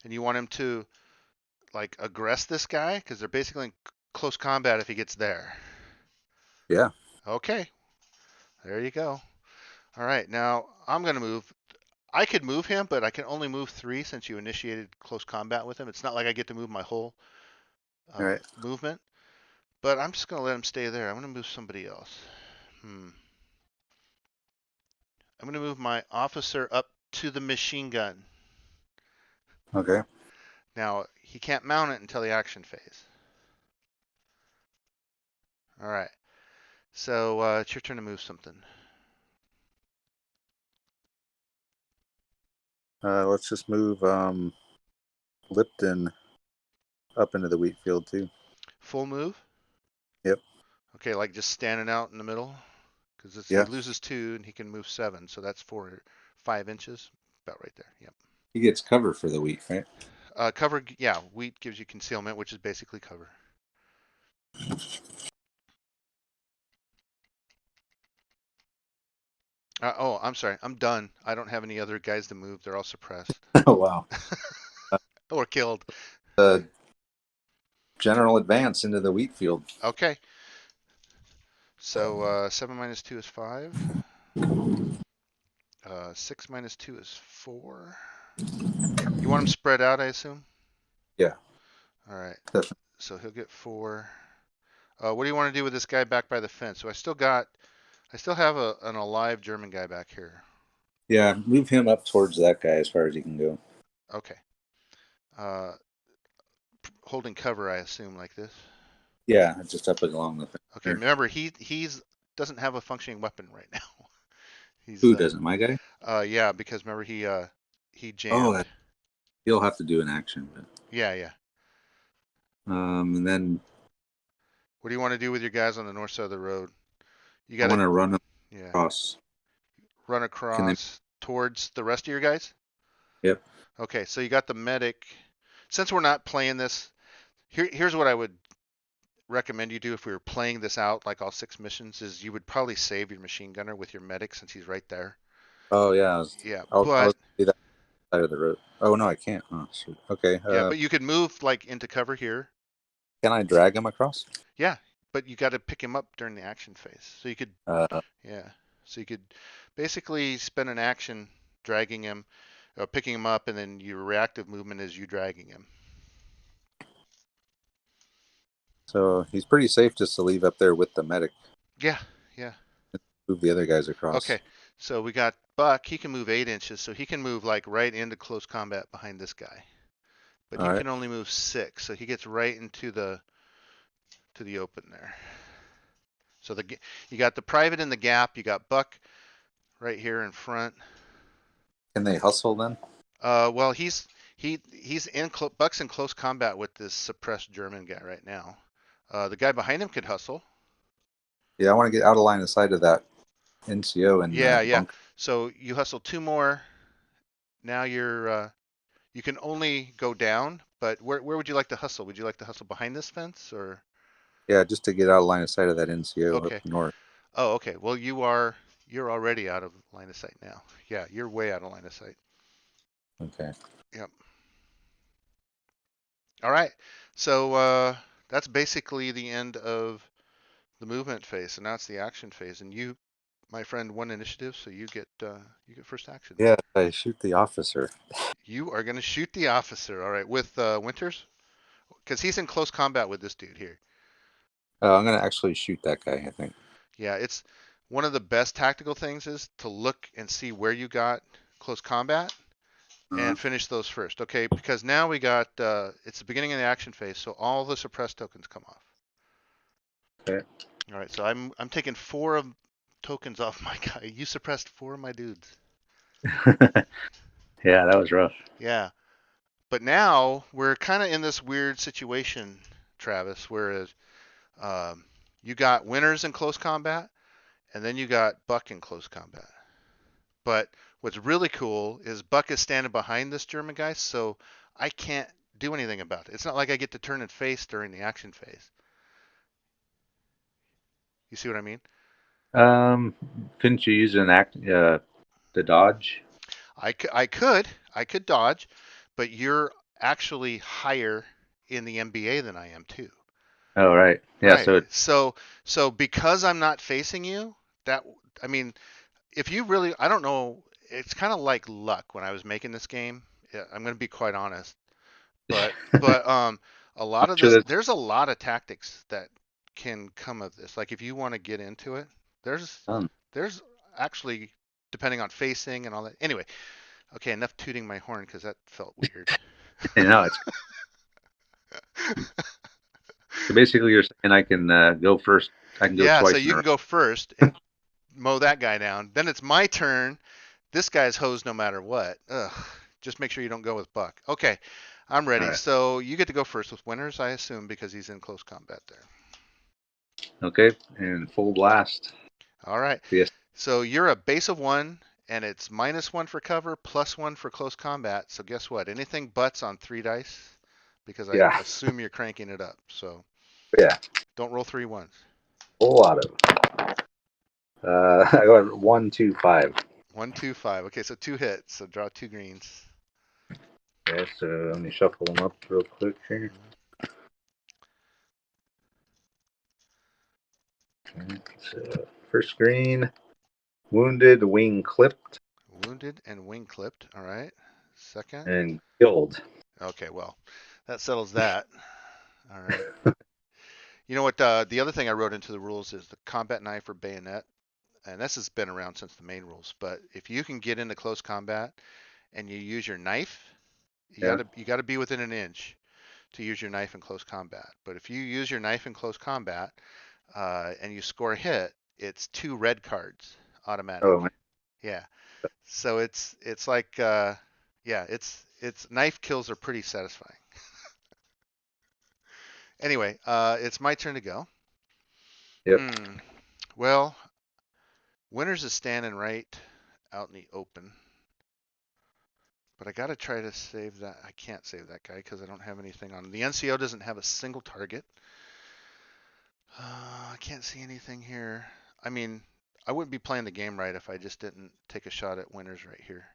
And you want him to like aggress this guy because they're basically in close combat if he gets there. Yeah. Okay. There you go. All right. Now I'm gonna move. I could move him, but I can only move 3 since you initiated close combat with him. It's not like I get to move my whole All right. movement. But I'm just gonna let him stay there. I'm gonna move somebody else. I'm gonna move my officer up to the machine gun. Okay. Now, he can't mount it until the action phase. All right. So it's your turn to move something. Let's just move Lipton up into the wheat field too. Full move? Yep. Okay, like just standing out in the middle? Because he Yeah. loses 2 and he can move 7. So that's 5 inches. About right there. Yep. He gets cover for the wheat, right? Cover, yeah, wheat gives you concealment, which is basically cover. Oh, I'm sorry. I'm done. I don't have any other guys to move. They're all suppressed. Oh wow. Or killed. General advance into the wheat field. Okay. So 7 minus 2 is 5. 6 minus 2 is 4. You want him spread out, I assume? Yeah. All right. Definitely. So he'll get 4. What do you want to do with this guy back by the fence? So I still have an alive German guy back here. Yeah. Move him up towards that guy as far as he can go. Okay. Uh, holding cover, I assume, like this. Yeah, just up along the fence. Okay. Remember, he's doesn't have a functioning weapon right now. He's Who doesn't? My guy? yeah, because remember he Oh, jammed. he'll have to do an action. But, Yeah, yeah. and then What do you want to do with your guys on the north side of the road? You I got want to, to run yeah, across. run Can they? across towards the rest of your guys? Yep. Okay, so you got the medic. Since we're not playing this, here's what I would recommend you do if we were playing this out, like all 6 missions, is you would probably save your machine gunner with your medic since he's right there. Oh yeah. Yeah, I'll but see that side of the road. Oh no, I can't. Oh shoot. Okay. yeah, but you could move like into cover here. Can I drag him across? Yeah, but you got to pick him up during the action phase. So you could, Uh, yeah, so you could basically spend an action dragging him, picking him up, and then your reactive movement is you dragging him. so he's pretty safe just to leave up there with the medic. Yeah, yeah. Move the other guys across. Okay, so we got Buck. He can move 8 inches, so he can move like right into close combat behind this guy. but All he right. can only move 6, so he gets right into the open there. So you got the private in the gap. You got Buck right here in front. Can they hustle then? Well, he's Buck's in close combat with this suppressed German guy right now. The guy behind him could hustle. Yeah, I want to get out of line of sight of that NCO and Yeah. bunker. So you hustle 2 more. Now you can only go down, but where would you like to hustle? Would you like to hustle behind this fence or? Yeah, just to get out of line of sight of that NCO up Okay. north. Oh, okay. Well, you're already out of line of sight now. Yeah, you're way out of line of sight. Okay. Yep. All right. So that's basically the end of the movement phase, and now it's the action phase. And you, my friend, won initiative, so you get first action. Yeah, I shoot the officer. You are going to shoot the officer. All right, with Winters, because he's in close combat with this dude here. I'm gonna actually shoot that guy, I think. Yeah, it's one of the best tactical things is to look and see where you got close combat and finish those first. Okay, because now we got it's the beginning of the action phase, so all the suppressed tokens come off. Okay. All right, so I'm taking 4 of tokens off my guy. You suppressed 4 of my dudes. Yeah, that was rough. Yeah, but now we're kind of in this weird situation, Travis, whereas you got winners in close combat, and then you got Buck in close combat. But what's really cool is Buck is standing behind this German guy, so I can't do anything about it. It's not like I get to turn and face during the action phase. You see what I mean? Couldn't you use the dodge? I could dodge, but you're actually higher in the MBA than I am too. Oh, right. Yeah. Right. So because I'm not facing you, I mean, if you really, I don't know, it's kind of like luck when I was making this game. Yeah, I'm going to be quite honest, but a I'm lot of sure this, that's there's a lot of tactics that can come of this. Like if you want to get into it, fun. there's actually depending on facing and all that. Anyway, okay, enough tooting my horn because that felt weird. No, it's so basically you're saying I can go first. I can go Yeah, so twice in you a can row. go first and mow that guy down. Then it's my turn. This guy's hosed no matter what. Ugh. Just make sure you don't go with Buck. Okay, I'm All ready. right. So you get to go first with winners, I assume, because he's in close combat there. Okay. And full blast. All right. Yes. So you're a base of 1, and it's -1 for cover, +1 for close combat. So guess what? Anything butts on 3 dice, because I Yeah. assume you're cranking it up. So Yeah. don't roll 3 ones. Whole lot of. I got 1, 2, 5. 1, 2, 5. Okay, so 2 hits. So draw 2 greens. Yeah. So let me shuffle them up real quick here. Okay, so first green, wounded, wing clipped, Wounded and wing clipped. All right. Second. and killed. Okay, well, that settles that. All right. You know what? The other thing I wrote into the rules is the combat knife or bayonet, and this has been around since the main rules. But if you can get into close combat and you use your knife, Yeah. you gotta be within an inch to use your knife in close combat. But if you use your knife in close combat and you score a hit, it's 2 red cards automatic. Oh, man. Yeah. So it's like yeah, it's knife kills are pretty satisfying. Anyway, it's my turn to go. Yep. Well, Winters is standing right out in the open. But I got to try to save that. I can't save that guy because I don't have anything on him. The NCO doesn't have a single target. I can't see anything here. I mean, I wouldn't be playing the game right if I just didn't take a shot at Winters right here.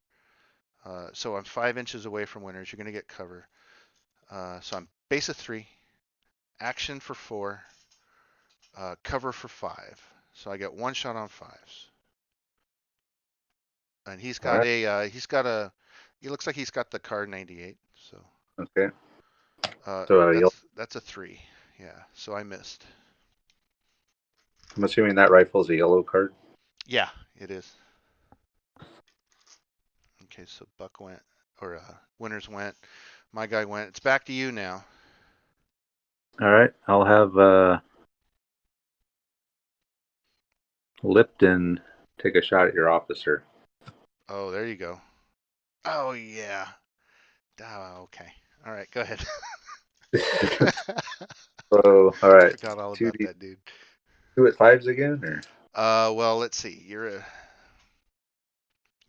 So I'm 5 inches away from Winters. You're going to get cover. So I'm base of 3, action for 4, cover for 5. So I get 1 shot on 5s. And he's got he looks like he's got the card 98. So Okay. So that's a 3. Yeah. So I missed. I'm assuming that rifle's a yellow card. Yeah, it is. Okay, so Buck went, or Winters went. My guy went. It's back to you now. All right. I'll have Lipton take a shot at your officer. Oh, there you go. Oh, yeah. Oh, okay. All right, go ahead. So, all right. Forgot all Two about that, dude. at fives again, or Well, let's see. You're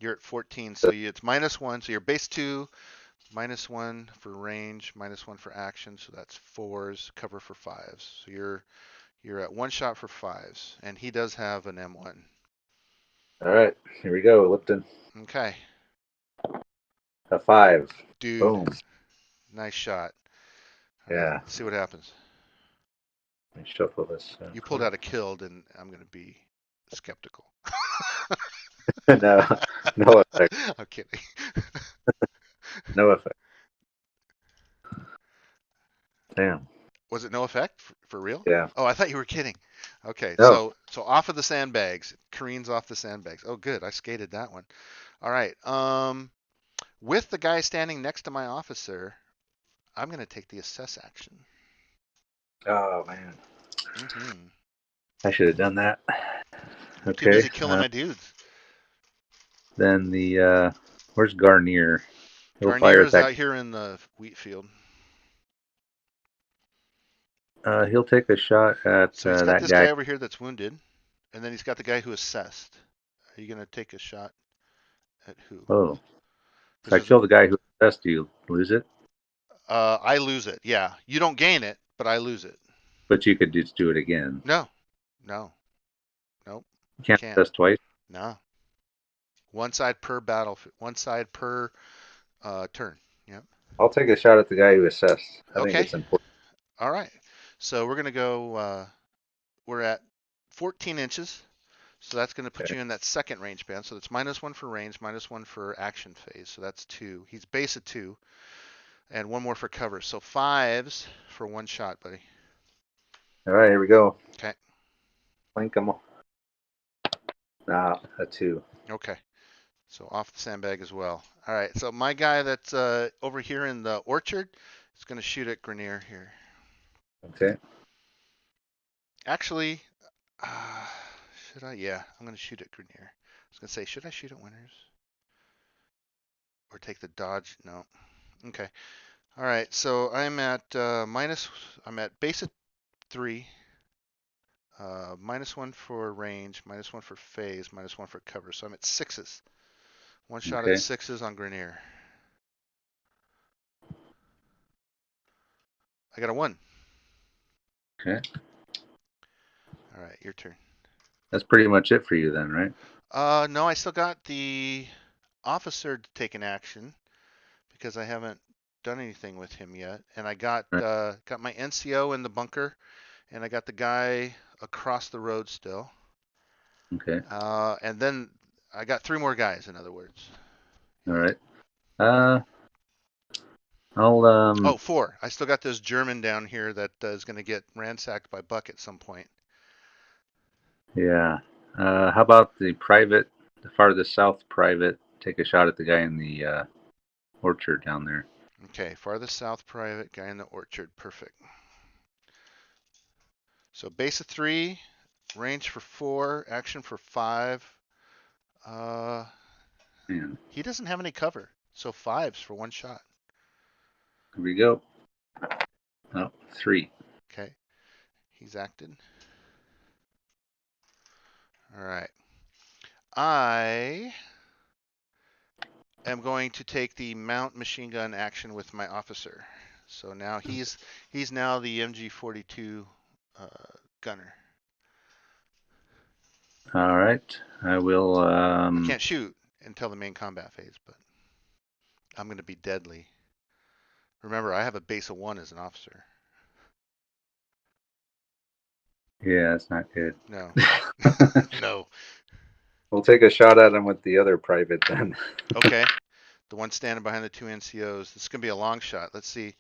at 14, so it's -1. So you're base 2, -1 for range, -1 for action. So that's 4s, cover for 5s. So you're at 1 shot for 5s, and he does have an M1. all right. Here we go, Lipton. Okay, A 5. dude, Boom. nice shot. All Yeah. right, let's see what happens. Let me shuffle this. You pulled out a killed, and I'm going to be skeptical. No, no effect. I'm kidding. No effect. Damn. Was it no effect for real? Yeah. Oh, I thought you were kidding. Okay, No. so off of the sandbags, careens off the sandbags. Oh, good, I skated that one. All right. With the guy standing next to my officer, I'm going to take the assess action. Oh man. Mm-hmm. I should have done that. You're too Okay. busy killing my dudes. Then the where's Garnier? He'll fire Garnier at is that. out here in the wheat field. He'll take a shot at So he's got that this guy guy. over here that's wounded, and then he's got the guy who assessed. Are you going to take a shot at who? Oh, if I Because kill the guy who assessed, you lose it. I lose it. Yeah, you don't gain it, but I lose it. But you could just do it again. No, nope. You can't Can't. assess twice. No. One side per battle. One side per turn. Yep. I'll take a shot at the guy who assessed. I think Okay. it's important. All right. So we're gonna go. We're at 14 inches. So that's going to put Okay. you in that second range band. So that's -1 for range, -1 for action phase. So that's 2. He's base of 2, and 1 more for cover. So 5s for 1 shot, buddy. All right, here we go. Okay. Link him. Ah, a 2. Okay. So off the sandbag as well. All right. So my guy that's over here in the orchard is going to shoot at Grenier here. Okay. Actually, should I? Yeah, I'm going to shoot at Grenier. I was going to say, should I shoot at Winters? Or take the dodge? No. Okay. All right. So I'm at I'm at base of 3. -1 for range, -1 for phase, -1 for cover. So I'm at 6s. 1 shot at Okay. 6s on Grenier. I got a 1. Okay. All right, your turn. That's pretty much it for you then, right? No, I still got the officer to take an action because I haven't done anything with him yet, and I got Right. got my NCO in the bunker, and I got the guy across the road still. Okay. And then I got 3 more guys, in other words. All right. I'll Oh, 4. I still got this German down here that is going to get ransacked by Buck at some point. Yeah. How about the farthest south private? Take a shot at the guy in the orchard down there. Okay, farthest south private, guy in the orchard. Perfect. So base of 3, range for 4, action for 5. Man, He doesn't have any cover, so 5s for 1 shot. here we go. Oh, 3. Okay, he's acted. All right. I am going to take the mount machine gun action with my officer. So now he's now the MG42 gunner. All right. I will. I can't shoot until the main combat phase, but I'm going to be deadly. Remember, I have a base of 1 as an officer. Yeah, that's not good. No. No. We'll take a shot at him with the other private then. Okay. The one standing behind the 2 NCOs. This is going to be a long shot. Let's see.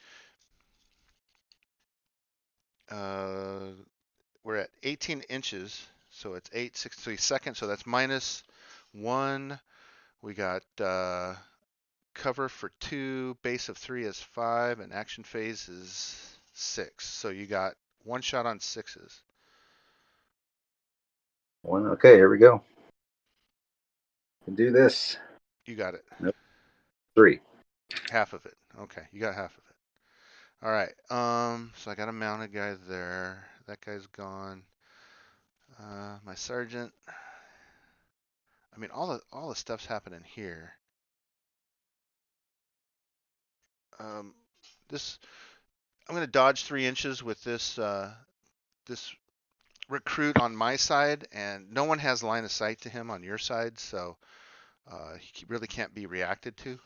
We're at 18 inches, so it's 8, 6, 3 seconds. So that's -1. We got cover for 2, base of 3 is 5, and action phase is 6. So you got 1 shot on 6s. One. Okay, here we go. Can do this. You got it. Nope. 3. Half of it. Okay, you got half of it. All right. So I got a mounted guy there. That guy's gone. My sergeant. I mean, all the stuff's happening here. This I'm going to dodge 3 inches with this this recruit on my side, and no one has line of sight to him on your side, so he really can't be reacted to.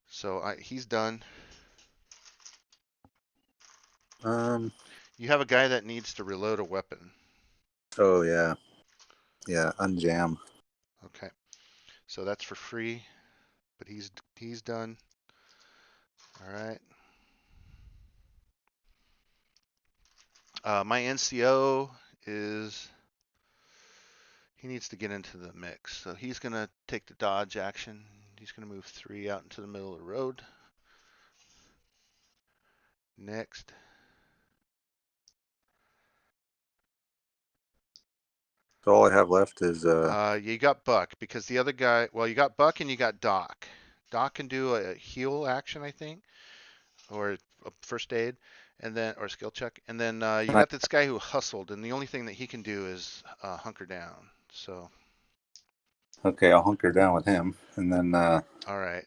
So he's done. You have a guy that needs to reload a weapon. Oh yeah, yeah. Unjam. Okay, so that's for free, but he's done. All right. My NCO is, he needs to get into the mix. So he's going to take the dodge action. He's going to move 3 out into the middle of the road. Next. So all I have left is You got Buck, because the other guy, well, you got Buck and you got Doc. Doc can do a heal action, I think, or a first aid, and then, or skill check. And then you got this guy who hustled, and the only thing that he can do is hunker down. So. Okay, I'll hunker down with him, and then. All right.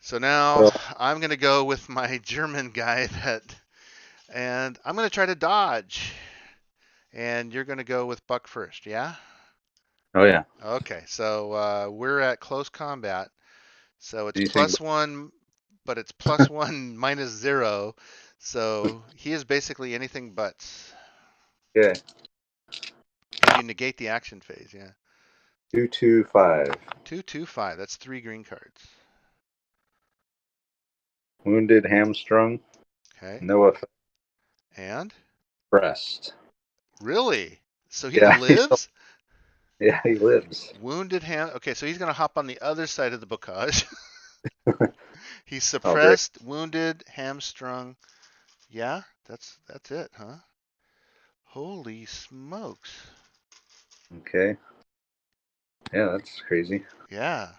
So now I'm going to go with my German guy and I'm going to try to dodge. And you're going to go with Buck first, yeah? Oh yeah. Okay, so we're at close combat. So it's Anything +1, but it's +1 -0. So he is basically anything but. Okay. And you negate the action phase, yeah. 225. 225, that's 3 green cards. Wounded, hamstrung. Okay. No effect. And? Pressed. Really? So he Yeah. lives? Yeah, he lives. Wounded ham. Okay, so he's going to hop on the other side of the bocage. He's Oh great. suppressed, wounded, hamstrung. Yeah, that's it, huh? Holy smokes. Okay. Yeah, that's crazy. Yeah.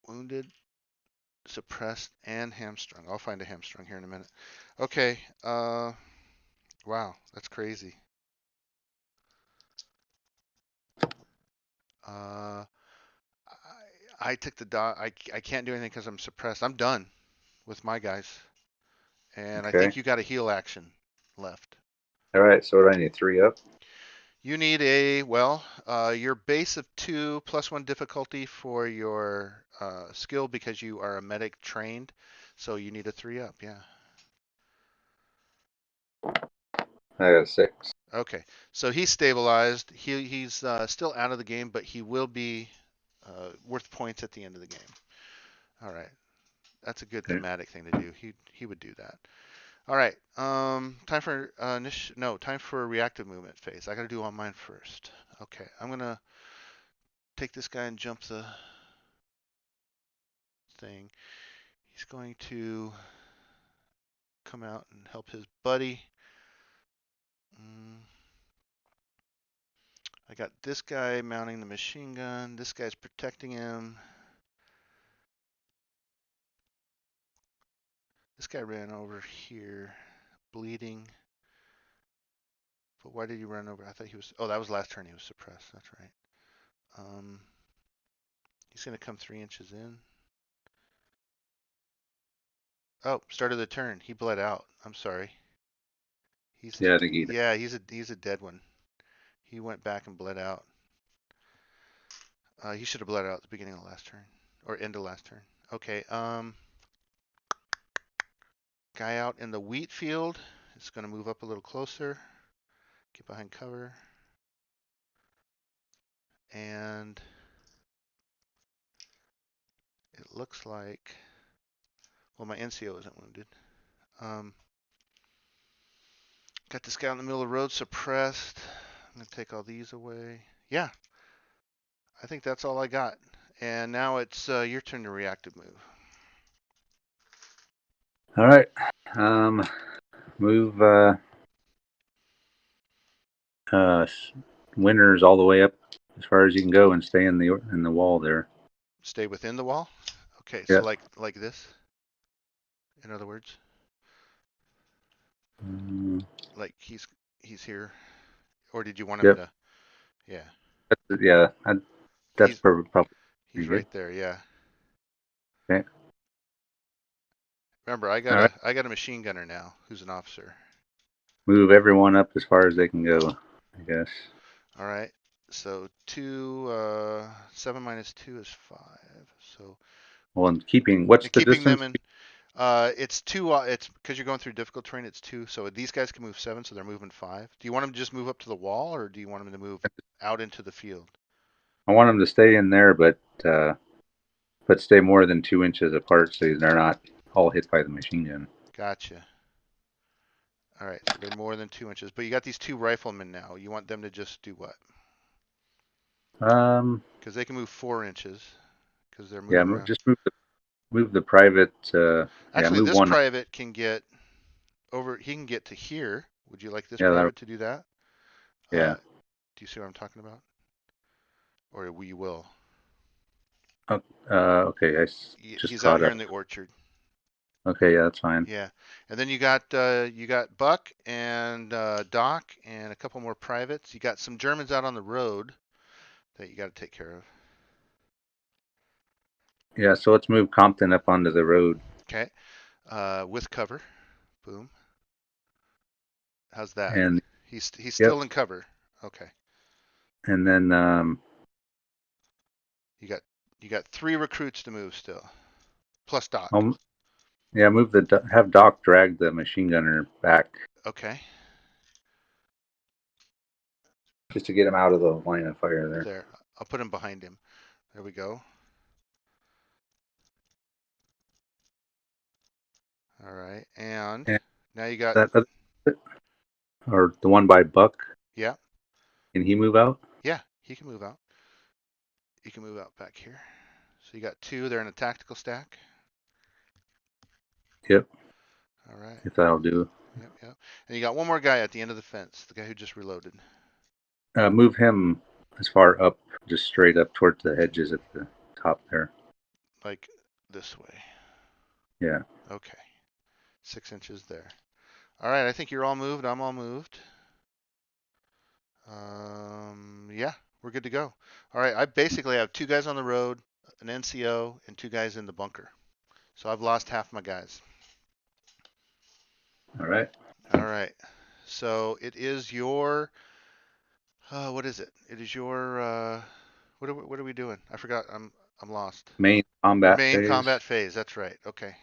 Wounded, suppressed, and hamstrung. I'll find a hamstrung here in a minute. Okay. Wow, that's crazy. I took the dot. I can't do anything because I'm suppressed. I'm done with my guys. And I Okay. think you got a heal action left. All right. So what do I need? 3 up. You need your base of 2 +1 difficulty for your skill because you are a medic trained. So you need a 3 up, yeah. I got a 6. Okay, so he's stabilized. He's still out of the game, but he will be worth points at the end of the game. All right, that's a good thematic thing to do. He would do that. All right, time for time for a reactive movement phase. I got to do on mine first. Okay, I'm gonna take this guy and jump the thing. He's going to come out and help his buddy. I got this guy mounting the machine gun. This guy's protecting him. This guy ran over here, bleeding. But why did he run over? I thought he was, oh, that was last turn. He was suppressed. That's right. He's going to come 3 inches in. Oh, start of the turn. He bled out. I'm sorry. Yeah, I think he's a dead one. He went back and bled out. He should have bled out at the beginning of the last turn or end of last turn. Okay. Guy out in the wheat field is going to move up a little closer. Get behind cover. And it looks like, well, my NCO isn't wounded. Got this guy in the middle of the road suppressed. I'm going to take all these away. Yeah, I think that's all I got. And now it's your turn to reactive move. All right. Move winners all the way up as far as you can go and stay in the wall there. Stay within the wall? Okay, Yeah. so like this, in other words? Like he's here? Or did you want him Yep. to? Yeah. Yeah. That's He's probably he's pretty right good. there, yeah. Okay. Remember, I All got right. a machine gunner now who's an officer. Move everyone up as far as they can go, I guess. All right. So 7 minus 2 is 5. So Well, and what's the keeping them distance? in, it's 2, it's because you're going through difficult terrain, it's 2. So these guys can move 7, so they're moving 5. Do you want them to just move up to the wall, or do you want them to move out into the field? I want them to stay in there, but stay more than 2 inches apart so they're not all hit by the machine gun. Gotcha. All right, so they're more than 2 inches. But you got these 2 riflemen now. You want them to just do what? Because they can move 4 inches because they're Yeah, moving around. just move the private. Actually, Move this one. private can get over. He can get to here. Would you like this Yeah, private to do that? yeah. Do you see what I'm talking about? Or we will. Okay, just He's out caught here up. in the orchard. Okay, yeah, that's fine. Yeah, and then you got Buck and Doc and a couple more privates. You got some Germans out on the road that you got to take care of. Yeah, so let's move Compton up onto the road. Okay, with cover. Boom. How's that? And He's yep. still in cover. Okay. And then You got 3 recruits to move still, plus Doc. yeah, have Doc drag the machine gunner back. Okay. Just to get him out of the line of fire there. There. I'll put him behind him. There we go. All right. And now you got that other, or the one by Buck. Yeah. Can he move out? Yeah, he can move out. He can move out back here. So you got 2. They're in a tactical stack. Yep. All right. If that'll do. Yep. And you got one more guy at the end of the fence, the guy who just reloaded. Move him as far up, just straight up towards the hedges at the top there. Like this way. Yeah. Okay. 6 inches there. All right, I think you're all moved. I'm all moved. Yeah, we're good to go. All right, I basically have 2 guys on the road, an NCO, and 2 guys in the bunker. So I've lost half my guys. All right. All right. So it is your, what is it? It is your, what are we doing? I forgot. I'm lost. Main combat Main phase. combat phase. That's right. Okay.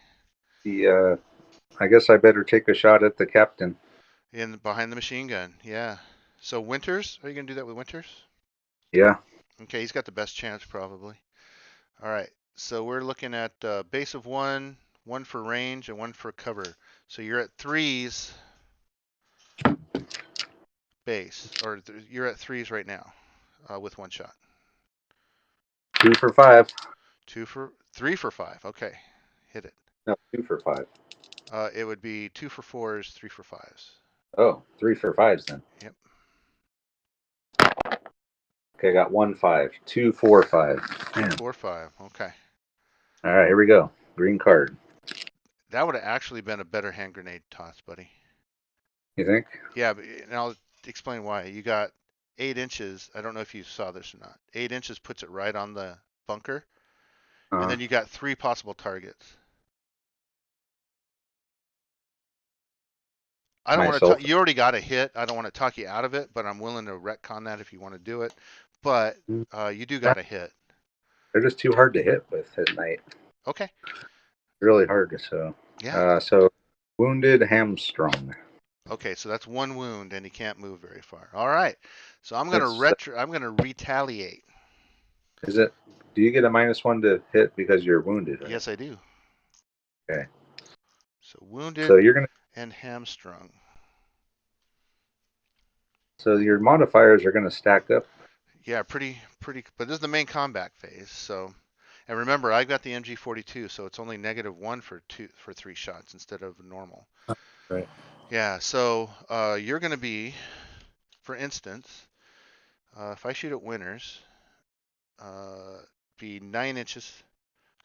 I guess I better take a shot at the captain. Behind the machine gun. Yeah. So Winters, are you gonna do that with Winters? Yeah. Okay, he's got the best chance probably. All right. So we're looking at base of 1, 1 for range, and 1 for cover. So you're at 3s base, or you're at 3s right now with 1 shot. 2 for 5. 3 for 5. Okay, hit it. No, 2 for 5. It would be 2 for 4s, 3 for 5s. Oh, 3 for 5s then. Yep. Okay, I got 1 5. 2 4 5. 2 4 5. Okay. All right, here we go. Green card. That would have actually been a better hand grenade toss, buddy. You think? Yeah, and I'll explain why. You got 8 inches. I don't know if you saw this or not. 8 inches puts it right on the bunker. And then you got 3 possible targets. I don't want to talk. You already got a hit. I don't want to talk you out of it, but I'm willing to retcon that if you want to do it. But you do got a hit. They're just too hard to hit with at night. Okay. Really hard. So yeah. So wounded hamstrung. Okay, so that's 1 wound, and he can't move very far. All right. So I'm gonna retaliate. Is it? Do you get a -1 to hit because you're wounded? Right? Yes, I do. Okay. So wounded. So you're gonna and hamstrung. So your modifiers are gonna stack up. Yeah, pretty. But this is the main combat phase, so And remember, I got the MG42, so it's only -1 for 3 shots instead of normal. Right. Yeah, so you're going to be, for instance, if I shoot at winners, be 9 inches.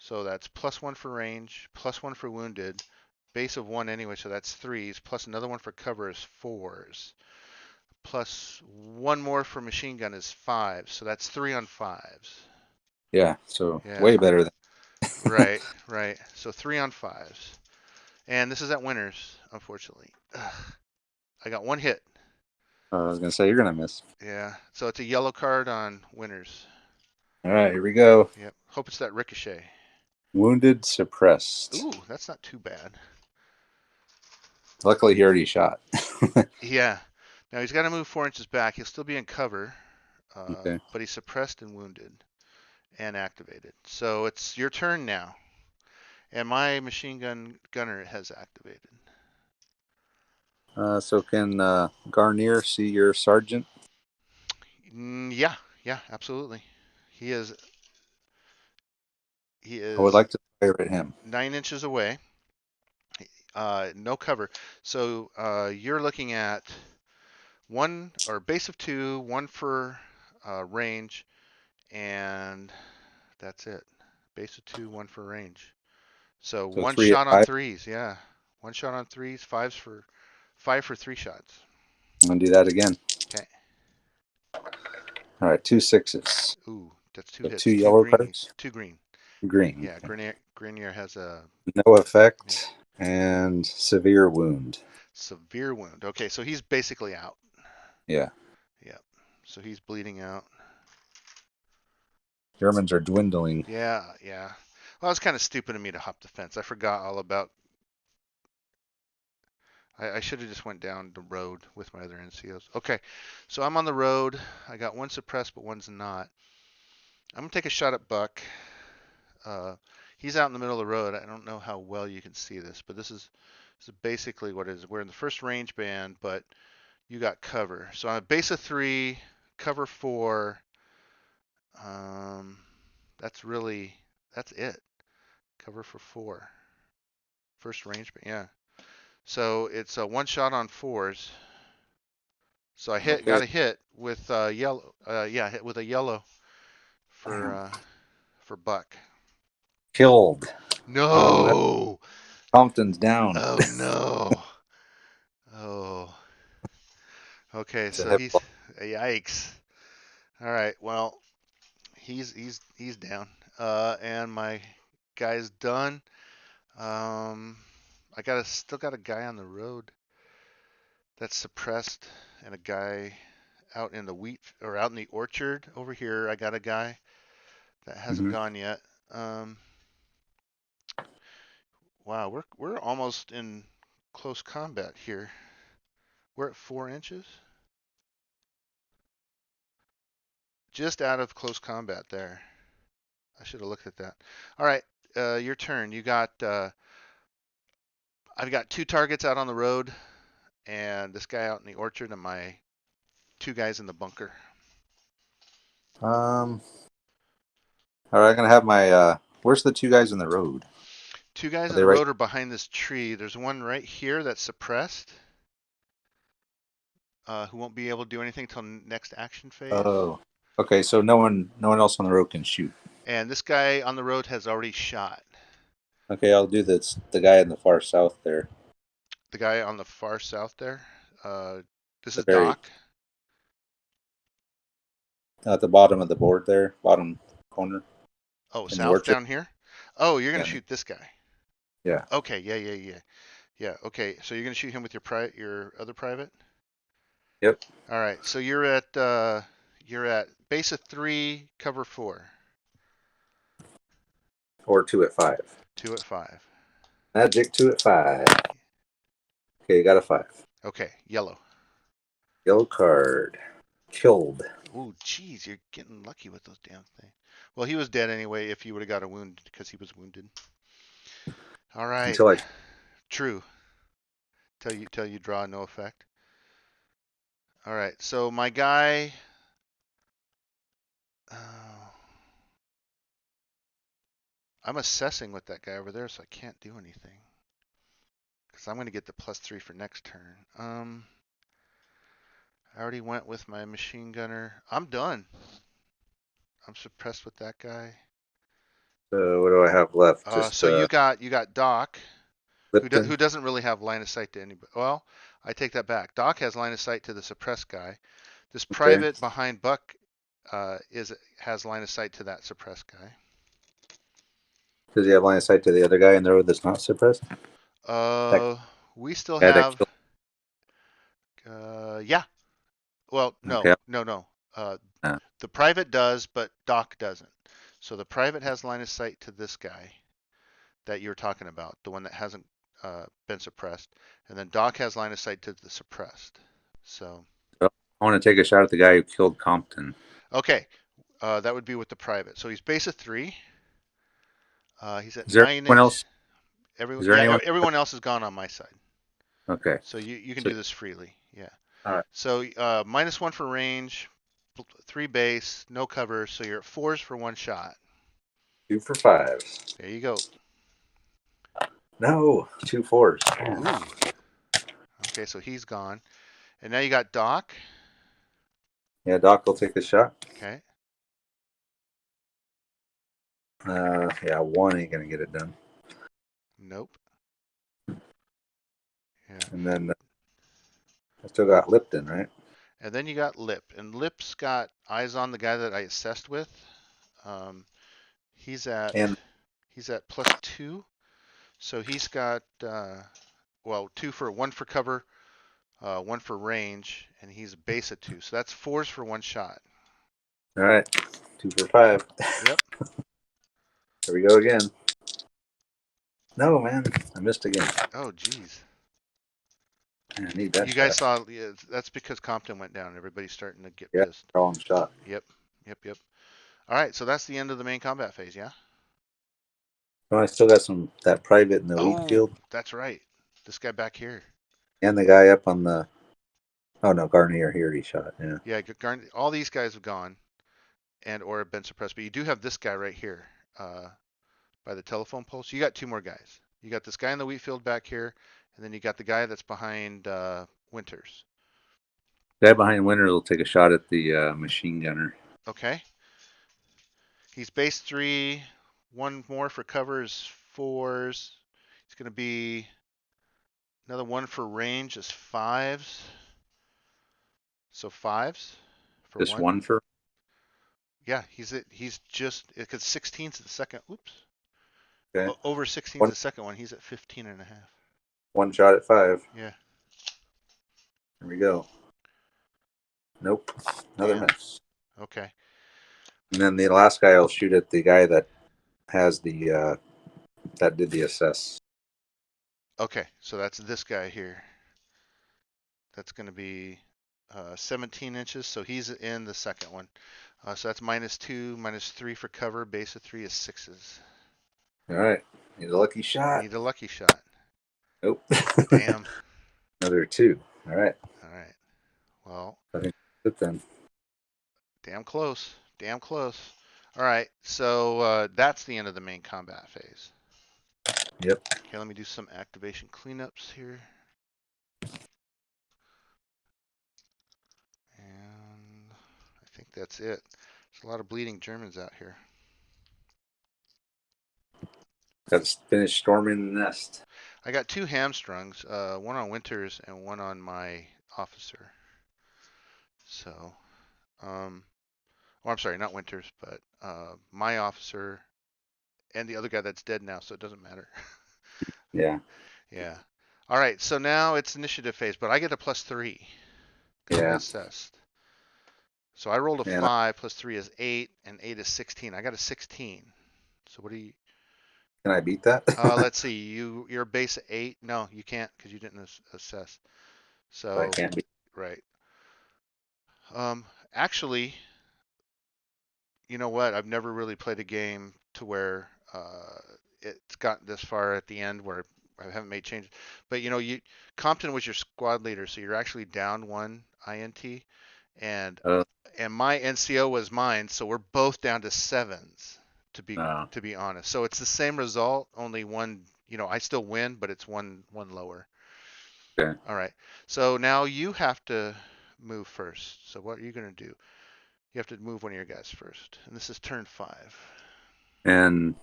So that's +1 for range, +1 for wounded, base of 1 anyway, so that's 3s, plus another one for cover is 4s, plus one more for machine gun is 5s, so that's 3 on 5s. Yeah, so Yeah. way better than. Right, right. So 3 on 5s. And this is at winners, unfortunately. Ugh. I got 1 hit. I was gonna say you're gonna miss. Yeah. So it's a yellow card on winners. All right, here we go. Yep. Hope it's that ricochet. Wounded, suppressed. Ooh, that's not too bad. Luckily, he already shot. Yeah. Now he's got to move 4 inches back. He'll still be in cover, Okay. but he's suppressed and wounded and activated. So it's your turn now. And my machine gunner has activated. So can Garnier see your sergeant? Yeah, yeah, absolutely. He is I would like to fire at him. 9 inches away. No cover. So you're looking at 1 or base of 2, 1 for range, and that's it. Base of 2, 1 for range. So So 1 3 at shot on 5. 3s, yeah. 1 shot on 3s, 5 for 3 shots. I'm gonna do that again. Okay. All right, 2 6s. Ooh, that's 2 So hits. 2 2 yellow green. cards. 2 green. Green. Yeah, Grenier has a No effect and severe wound. severe wound. Okay, so he's basically out. Yeah. Yep. So he's bleeding out. Germans are dwindling. Yeah, yeah. Well, it was kind of stupid of me to hop the fence. I forgot all about. I should have just went down the road with my other NCOs. Okay, so I'm on the road. I got 1 suppressed, but 1's not. I'm gonna take a shot at Buck. He's out in the middle of the road. I don't know how well you can see this, but this is basically what it is. We're in the first range band, but you got cover. So I'm a base of 3, cover 4. That's it. Cover for 4. First range band, yeah. So it's a 1 shot on 4s. So I Okay. got a hit with yellow. Yeah, hit with a yellow for Buck. Killed. No. Compton's down. Oh no. Oh. Okay, It's a so hip. he's yikes. All right, well, he's down. And my guy's done. I still got a guy on the road that's suppressed, and a guy out in the wheat or out in the orchard over here. I got a guy that hasn't gone yet. Wow, we're almost in close combat here. We're at 4 inches. Just out of close combat there. I should have looked at that. All right, your turn. You got. I've got 2 targets out on the road, and this guy out in the orchard, and my 2 guys in the bunker. All right, I'm gonna have my. Where's the 2 guys in the road? 2 guys Are in they the right? road are behind this tree. There's one right here that's suppressed, who won't be able to do anything till next action phase. Oh. Okay, so no one else on the road can shoot. And this guy on the road has already shot. Okay, I'll do this. The guy in the far south there. The guy on the far south there. This The is very Doc. at the bottom of the board there, bottom corner. Oh, in the south orchard. down here. Oh, you're gonna Yeah. shoot this guy. Yeah. Okay. Yeah. Okay. So you're gonna shoot him with your other private. Yep. All right. So you're at base of 3, cover 4. Or 2 at 5. 2 at 5. Magic 2 at 5. Okay, got a 5. Okay. Yellow. Yellow card. Killed. Ooh, geez, you're getting lucky with those damn things. Well, he was dead anyway if you would have got a wound because he was wounded. All right. Until I. True. Till you draw no effect. All right. So my guy. I'm assessing with that guy over there, so I can't do anything. Because I'm going to get the +3 for next turn. I already went with my machine gunner. I'm done. I'm suppressed with that guy. So what do I have left? Just So you got Doc, Lipton. who doesn't really have line of sight to anybody. Well, I take that back. Doc has line of sight to the suppressed guy. This private behind Buck has line of sight to that suppressed guy. Does he have line of sight to the other guy in the road that's not suppressed? We still Yeah, that have. Yeah. Well, no. Okay. The private does, but Doc doesn't. So the private has line of sight to this guy that you're talking about, the one that hasn't been suppressed, and then Doc has line of sight to the suppressed. So I want to take a shot at the guy who killed Compton. okay, that would be with the private. So he's base of 3. He's at Is there 9 anyone inch. else? Is there anyone? Everyone else is gone on my side. Okay. So you can do this freely. Yeah. All right. So -1 for range, 3 base, no cover. So you're at 4s for 1 shot. 2 for 5. There you go. No, 2 4s. Ooh. Okay, so he's gone. And now you got Doc. Yeah, Doc will take the shot. Okay. Yeah, 1 ain't gonna get it done. Nope. Yeah. And then I still got Lipton, right? And then you got Lip. And Lip's got eyes on the guy that I assessed with. He's at +2. So he's got 1 for cover, 1 for range, and he's a base of 2. So that's 4s for 1 shot. All right, 2 for 5. Yep. Here we go again. No, man, I missed again. Oh, geez. Man, I need that. You guys saw, yeah, that's because Compton went down. Everybody's starting to get pissed. Wrong shot. Yep. All right, so that's the end of the main combat phase, yeah? Oh, I still got that private in the wheat field. That's right. This guy back here. And the guy up on the. Oh no, Garnier, he already shot. Yeah. Yeah, all these guys have gone, or have been suppressed, but you do have this guy right here, by the telephone pole. So you got 2 more guys. You got this guy in the wheat field back here, and then you got the guy that's behind Winters. The guy behind Winter will take a shot at the machine gunner. Okay. He's base 3. 1 more for cover is 4s. It's going to be another 1 for range is 5s. So 5s for Just one for. Yeah, he's just because 16's the second. Oops. Okay. Over 16's the second one. He's at 15.5. 1 shot at 5. Yeah. Here we go. Nope. Another miss. Okay. And then the last guy will shoot at the guy that has the that did the assess. Okay, so that's this guy here. That's going to be 17 inches, so he's in the second one. So that's -2, -3 for cover. Base of 3 is 6s. All right. Need a lucky shot. Need a lucky shot. Nope. Damn. Another 2. All right. All right. Well, I think that's it then. damn close. Damn close. All right, so that's the end of the main combat phase. Yep. Okay, let me do some activation cleanups here. And I think that's it. There's a lot of bleeding Germans out here. Got to finish storming the nest. I got 2 hamstrungs, one on Winters and one on my officer. So, well, I'm sorry, not Winters, but my officer and the other guy that's dead now, so it doesn't matter. Yeah. Yeah. All right, so now it's initiative phase, but I get a +3. Yeah. Assessed. So I rolled a 5, +3 is 8, and 8 is 16. I got a 16. So what do you? Can I beat that? Let's see. You're base at 8. No, you can't because you didn't assess. So I can't beat. right. Actually, you know what? I've never really played a game to where it's gotten this far at the end where I haven't made changes. But you know, Compton was your squad leader, so you're actually down 1 INT, and my NCO was mine, so we're both down to 7s. to be Uh, to be honest. So it's the same result, only one. I still win, but it's one lower. okay. All right. So now you have to move first. So what are you gonna do? You have to move one of your guys first, and this is turn 5. And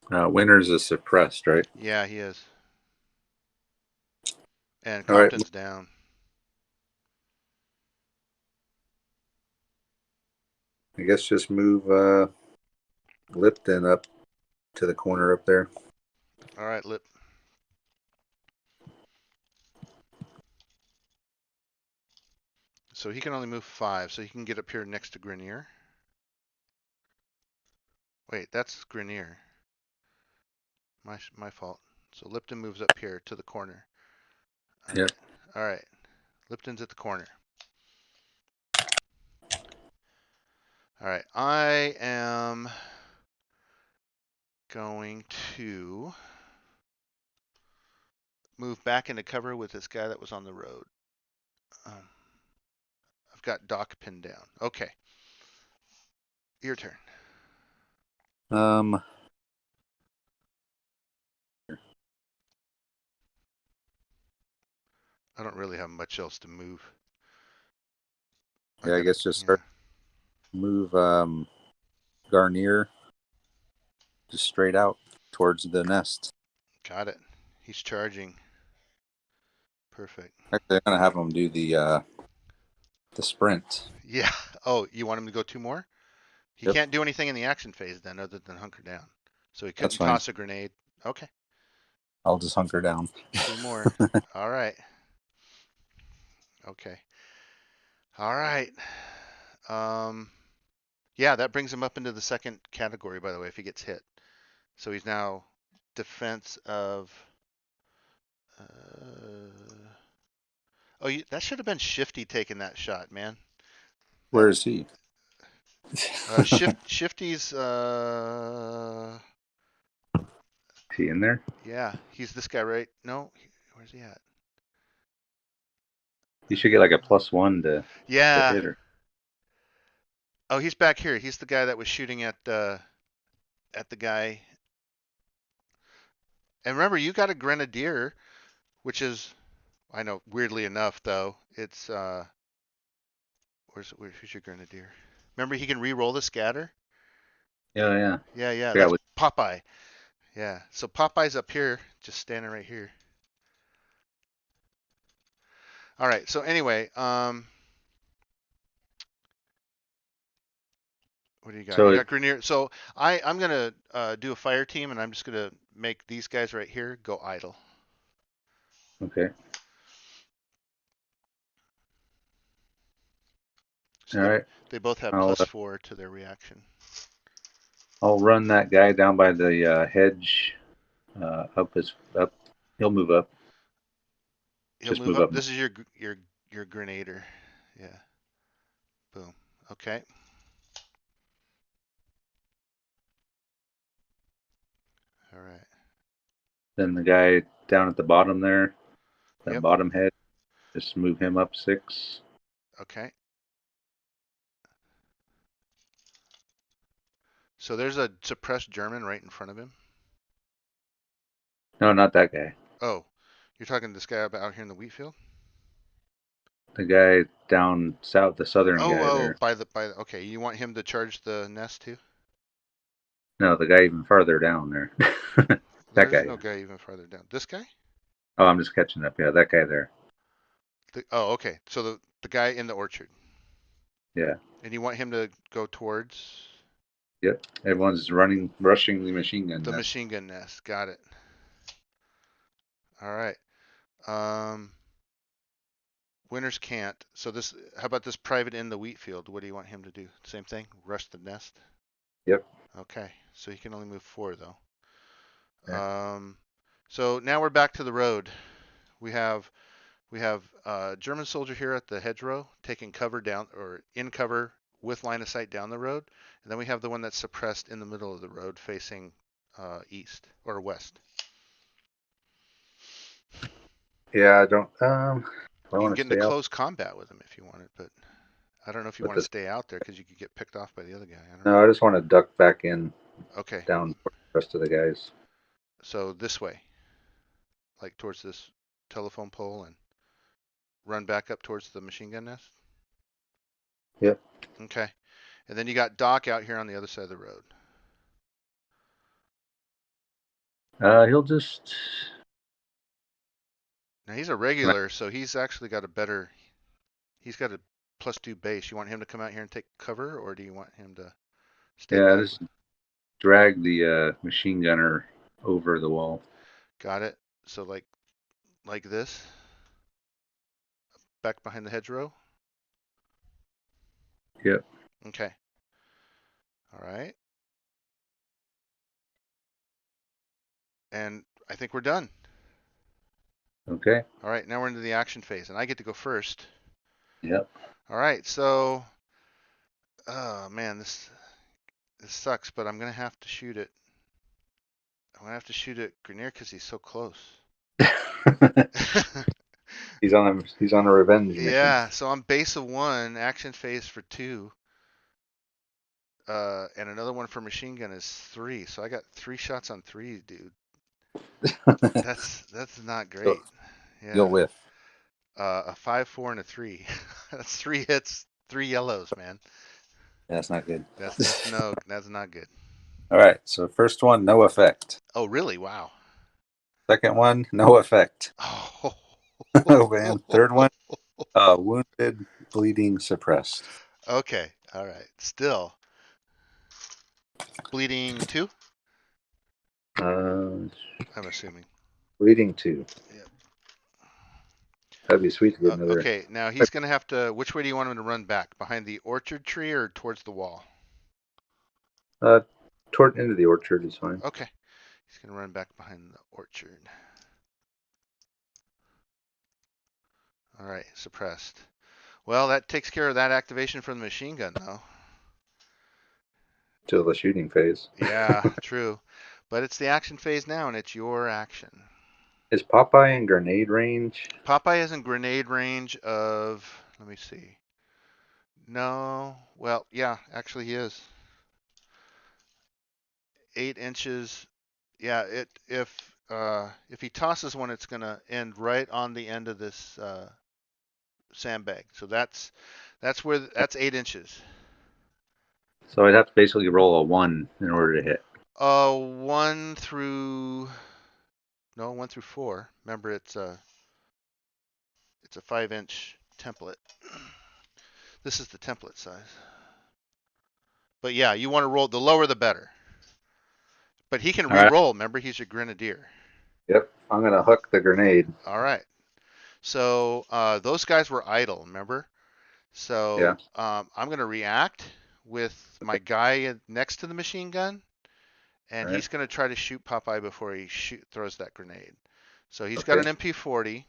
Winters is suppressed, right? Yeah, he is. And All right. Compton's down. I guess just move Lipton up to the corner up there. All right, Lip. So he can only move 5, so he can get up here next to Grenier. Wait, that's Grenier. My fault. So Lipton moves up here to the corner. All Yep. right. All right. Lipton's at the corner. All right. I am going to move back into cover with this guy that was on the road. I've got Doc pinned down. Okay. Your turn. Um, I don't really have much else to move. yeah, I guess just start move Garnier just straight out towards the nest. Got it. He's charging. Perfect. Actually, I'm gonna have him do the sprint. Yeah. Oh, you want him to go 2 more? He Yep. can't do anything in the action phase then other than hunker down. So he couldn't That's fine. toss a grenade. Okay. I'll just hunker down. 2 more. All right. Okay. All right. Yeah, that brings him up into the second category, by the way, if he gets hit. So he's now defense of. Oh, that should have been Shifty taking that shot, man. Where is he? Shifty's. Is he in there? Yeah, he's this guy, right? No, where's he at? You should get like a +1 to Yeah. hit her. Oh, he's back here. He's the guy that was shooting at the guy. And remember, you got a grenadier, which is, I know, weirdly enough though, it's who's your grenadier? Remember, he can re-roll the scatter. Yeah. Yeah. Yeah, That's Popeye. Yeah. So Popeye's up here, just standing right here. All right. So anyway, what do you got? So You got Grenier. So I'm gonna do a fire team, and I'm just gonna make these guys right here go idle. okay. So All right. they both have I'll +4 to their reaction. I'll run that guy down by the hedge. Up. He'll move up. He'll Just move move up. up. This is your grenader. Yeah. Boom. Okay. All right. Then the guy down at the bottom there, that Yep. bottom head, just move him up 6. Okay. So there's a suppressed German right in front of him. No, not that guy. Oh, you're talking to this guy out here in the wheat field? The guy down south, the southern guy there. By the okay, you want him to charge the nest too? No, the guy even farther down there. That There's guy. no guy even farther down. This guy? Oh, I'm just catching up. Yeah, that guy there. Oh, okay. So the guy in the orchard. Yeah. And you want him to go towards Yep. Everyone's rushing the machine gun the nest. machine gun nest. Got it. All right. Winners can't. So how about this private in the wheat field? What do you want him to do? Same thing? Rush the nest? Yep. Okay. So he can only move 4 though. Okay. So now we're back to the road. We have a German soldier here at the hedgerow taking cover down or in cover with line of sight down the road. And then we have the one that's suppressed in the middle of the road facing east or west. Yeah, I don't. I You can want get to into stay out. close combat with him if you want it, but I don't know if you With want to this- stay out there because you could get picked off by the other guy. I don't No, I just want to duck back in know. Okay, down toward the rest of the guys. so this way, like towards this telephone pole, and run back up towards the machine gun nest. Yep. Okay, and then you got Doc out here on the other side of the road. He'll just. Now he's a regular, so he's actually got a better. He's got a +2 base. You want him to come out here and take cover, or do you want him to stay Yeah, back? just drag the machine gunner over the wall. Got it. So like this, back behind the hedgerow. Yep. Okay. All right. And I think we're done. Okay. All right, now we're into the action phase, and I get to go first. Yep. All right, so, oh man, this sucks, but I'm gonna have to shoot it. I'm gonna have to shoot at Grenier because he's so close. He's on a revenge mission. Yeah, so I'm base of 1, action phase for 2, and another one for machine gun is 3. So I got 3 shots on 3, dude. That's not great. Yeah. You'll whiff. A 5, 4, and a 3. That's 3 hits, 3 yellows, man. That's not good. That's not good. All right. So first one, no effect. Oh, really? Wow. Second one, no effect. Oh, Oh man. Third one, wounded, bleeding, suppressed. Okay. All right. Still bleeding 2. Uh, I'm assuming. bleeding 2. Yep. That'd be sweet to get another. Okay. Now he's gonna have to. Which way do you want him to run back? Behind the orchard tree or towards the wall? Toward into the orchard is fine. Okay. He's gonna run back behind the orchard. All right. Suppressed. Well, that takes care of that activation from the machine gun, though. Till the shooting phase. Yeah, true. But it's the action phase now, and it's your action. Is Popeye in grenade range? Popeye is in grenade range of, let me see. No, well, yeah, actually he is. 8 inches. Yeah, if he tosses one, it's gonna end right on the end of this sandbag. So that's 8 inches. So I'd have to basically roll a 1 in order to hit. 1 through 4. Remember, it's a 5-inch template. This is the template size. But yeah, you want to roll, the lower the better. But he can re-roll. Remember, he's your grenadier. Yep. I'm going to hook the grenade. All right. So those guys were idle, remember? So Yeah. I'm going to react with my guy next to the machine gun, and he's going to try to shoot Popeye before he throws that grenade. So he's got an MP40.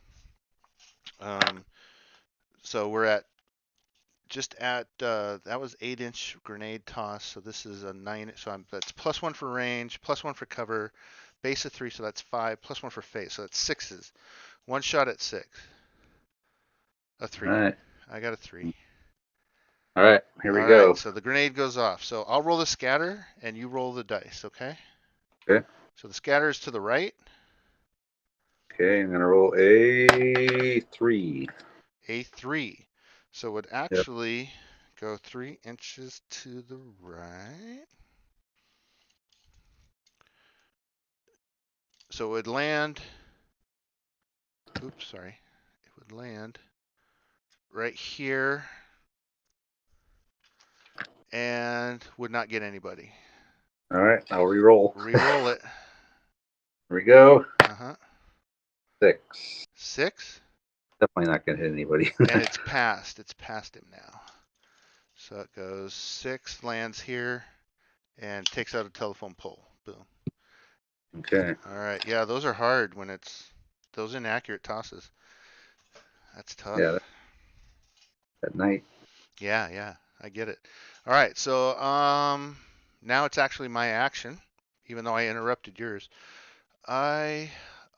So we're at that was 8-inch grenade toss. So this is a 9. So that's +1 for range, +1 for cover, base of 3. So that's 5, +1 for face. So that's 6s. 1 shot at 6. A 3. All right. I got a 3. All right. Here we All go. right, so the grenade goes off. So I'll roll the scatter, and you roll the dice, okay? Okay. So the scatter is to the right. Okay. I'm going to roll a 3. A 3. So it would actually go 3 inches to the right. So it would land. Oops, sorry. It would land right here and would not get anybody. All right. I'll re-roll. Re-roll it. Here we go. 6. 6. Definitely not going to hit anybody. And it's past. It's past him now. So it goes 6, lands here, and takes out a telephone pole. Boom. Okay. All right. Yeah, those are hard when it's those inaccurate tosses. That's tough. Yeah. At night. Yeah, I get it. All right. So now it's actually my action, even though I interrupted yours. I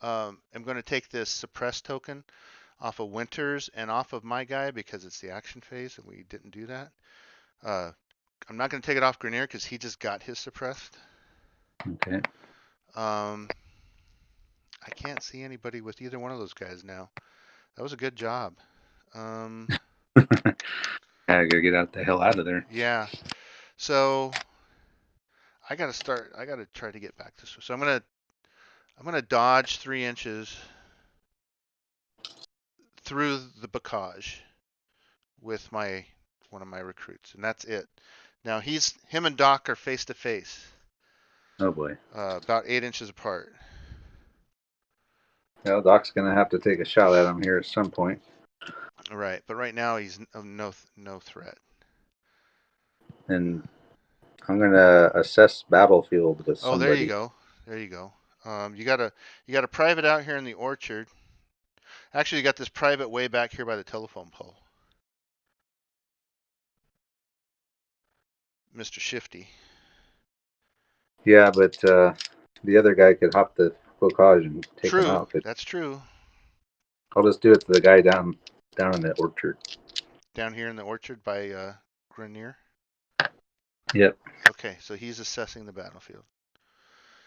am going to take this suppress token off of Winters and off of my guy because it's the action phase and we didn't do that. I'm not going to take it off Grenier because he just got his suppressed. Okay. I can't see anybody with either one of those guys now. That was a good job. I gotta get out the hell out of there. Yeah. So I gotta try to get back this way. So I'm gonna dodge 3 inches through the bocage with one of my recruits, and that's it. Now him and Doc are face to face, Oh boy. about 8 inches apart. Well, Doc's gonna have to take a shot at him here at some point. Right, but right now he's no threat. And I'm gonna assess battlefield with Oh, somebody. there you go. There you go. You got a private out here in the orchard. Actually, you got this private way back here by the telephone pole. Mr. Shifty. Yeah, but the other guy could hop the bocage and take him True, out. that's true. I'll just do it to the guy down in the orchard. Down here in the orchard by Grenier. Yep. Okay, so he's assessing the battlefield.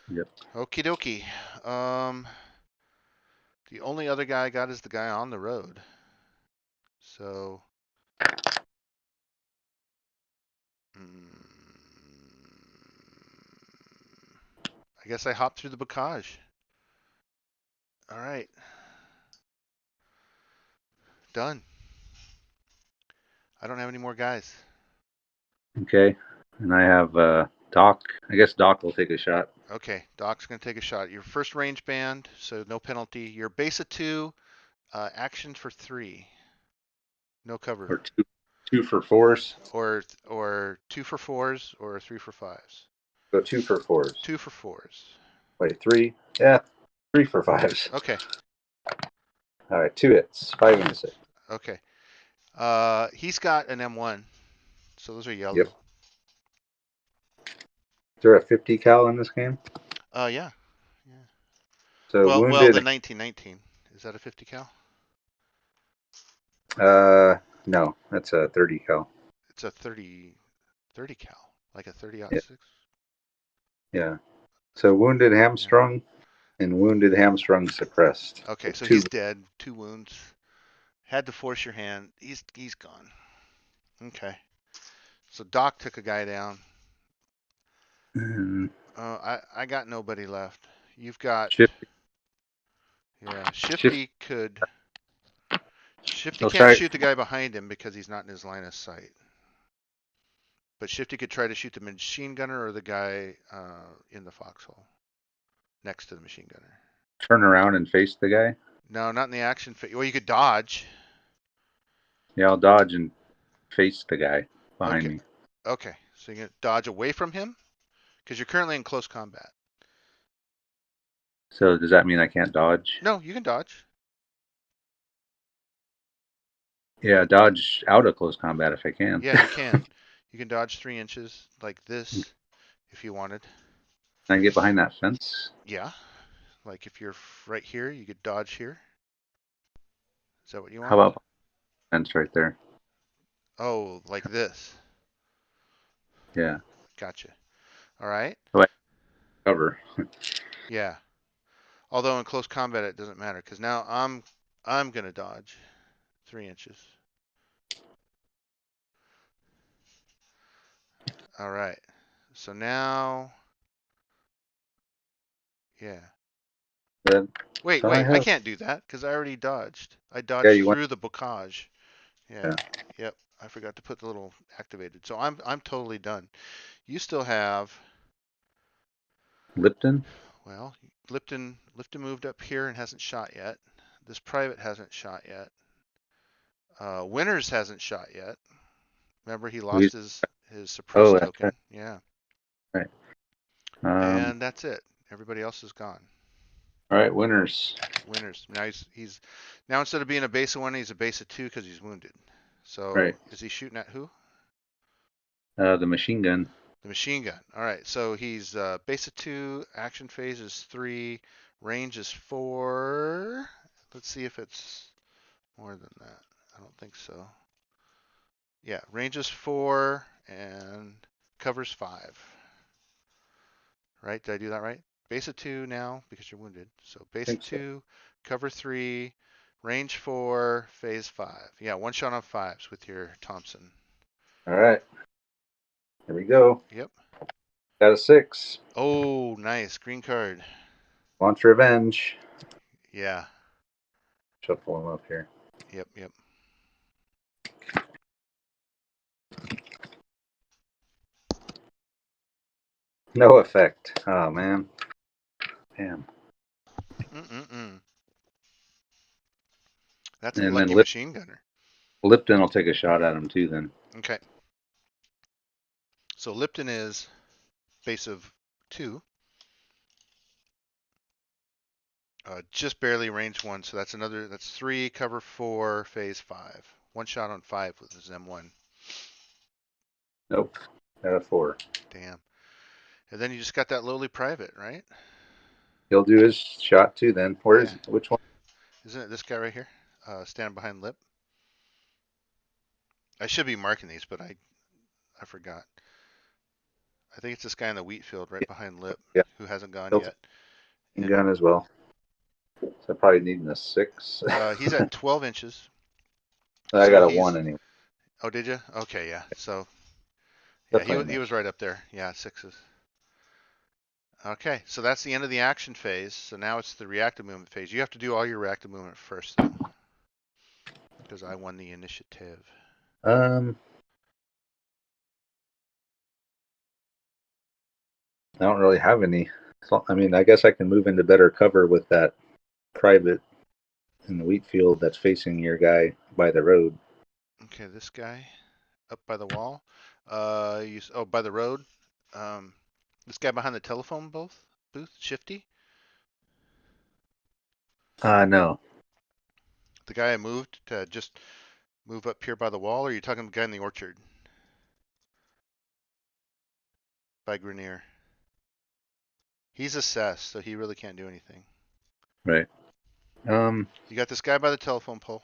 Yep. Okie dokie. The only other guy I got is the guy on the road. So. I guess I hopped through the bocage. All right. Done. I don't have any more guys. Okay. And I have Doc. I guess Doc will take a shot. Okay, Doc's going to take a shot. Your first range band, so no penalty. Your base of 2, action for 3. No cover. Or two for 4s. Or 2 for 4s or 3 for 5s. Go 2 for 4s. 2 for 4s. Wait, 3? Yeah, 3 for 5s. Okay. All right, 2 hits, 5 and a 6. Okay. He's got an M1, so those are yellow. Yep. Is there a 50 cal in this game? Yeah. So Well, wounded. the 1919. Is that a 50 cal? No, that's a 30 cal. It's a 30 cal, like a 30-06. Yeah. So wounded, hamstrung, and wounded, hamstrung, suppressed. Okay, so 2. he's dead. 2 wounds. Had to force your hand. He's gone. Okay. So Doc took a guy down. I got nobody left. You've got. Shifty. Yeah, Shifty could. Shifty Oh, can't sorry. shoot the guy behind him because he's not in his line of sight. But Shifty could try to shoot the machine gunner or the guy in the foxhole next to the machine gunner. Turn around and face the guy. No, not in the action phase. Well, you could dodge. Yeah, I'll dodge and face the guy behind me. Okay, so you're going to dodge away from him because you're currently in close combat. So does that mean I can't dodge? No, you can dodge. Yeah, dodge out of close combat if I can. Yeah, you can. You can dodge 3 inches like this if you wanted. Can I get behind that fence? Yeah, like if you're right here, you could dodge here. Is that what you want? How about fence right there? Oh, like this. Yeah. Gotcha. All right. Cover. Yeah. Although in close combat it doesn't matter because now I'm gonna dodge 3 inches. All right. So now, yeah. Then, Wait, so I can't do that because I already dodged. I dodged Yeah, you through the bocage. Yeah. Yeah. Yep. I forgot to put the little activated. So I'm totally done. You still have. Lipton? Well, Lipton moved up here and hasn't shot yet. This private hasn't shot yet. Winters hasn't shot yet. Remember, he lost his suppressed token. Right. Yeah. Right. And that's it. Everybody else is gone. All right, Winters. Now he's now instead of being a base of 1, he's a base of 2 because he's wounded. So Right. Is he shooting at who? The machine gun. The machine gun. All right. So he's base of 2, action phase is 3, range is 4. Let's see if it's More than that. I don't think so. Yeah, range is 4 and covers 5. Right? Did I do that right? Base of 2 now because you're wounded. So I base of think so. 2, cover 3, range 4, phase 5. Yeah, one shot on 5s with your Thompson. All right. Here we go. Yep. Got a 6. Oh, nice. Green card. Launch Revenge. Yeah. Shuffle them up here. Yep, yep. No effect. Oh, man. Damn. Mm-mm-mm. That's a And then lucky machine gunner. Lipton will take a shot at him, too, then. Okay. So Lipton is base of 2. Just barely range 1, so that's 3, cover 4, phase 5. One shot on 5 with his M1. Nope. Got a 4. Damn. And then you just got that lowly private, right? He'll do his shot, too, then. Where is Yeah. which one? Isn't it this guy right here? Standing behind Lip. I should be marking these, but I forgot. I think it's this guy in the wheat field right behind Lip Yeah. who hasn't gone He'll yet. take gun as well. So probably needing a 6. He's at 12 inches. I So got a he's 1 anyway. Oh, did you? Okay, yeah. So yeah, That's fine, he was right up there. Yeah, 6s. Okay, so that's the end of the action phase. So now it's the reactive movement phase. You have to do all your reactive movement first, though, because I won the initiative. I don't really have any. So, I mean, I guess I can move into better cover with that private in the wheat field that's facing your guy by the road. Okay, this guy up by the wall. By the road. This guy behind the telephone booth, Shifty. No. The guy I moved to just move up here by the wall, or are you talking the guy in the orchard by Grenier? He's assessed, so he really can't do anything. Right. You got this guy by the telephone pole.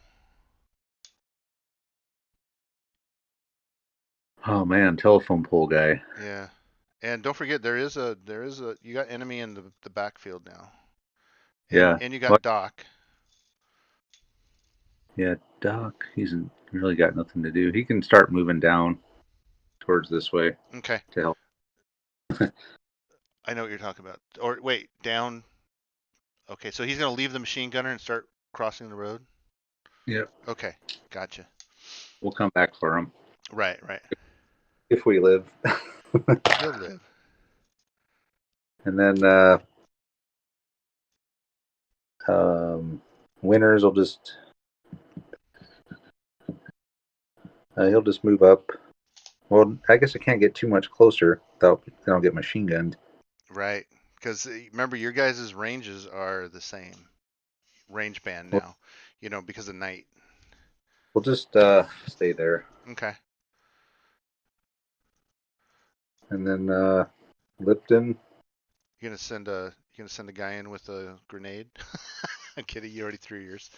Oh man, telephone pole guy. Yeah. And don't forget you got enemy in the backfield now. Yeah. And you got What? Doc. Yeah, Doc. He's really got nothing to do. He can start moving down towards this way Okay. to help. I know what you're talking about. Or wait, down. Okay, so he's gonna leave the machine gunner and start crossing the road. Yeah. Okay, gotcha. We'll come back for him Right. if we live. He'll live. And then Winners will just he'll just move up. Well, I guess I can't get too much closer without then I'll get machine gunned. Right. Because remember, your guys' ranges are the same range band now. Because of night. We'll just stay there. Okay. And then Lipton. You gonna send a guy in with a grenade? I'm kidding. You already threw yours.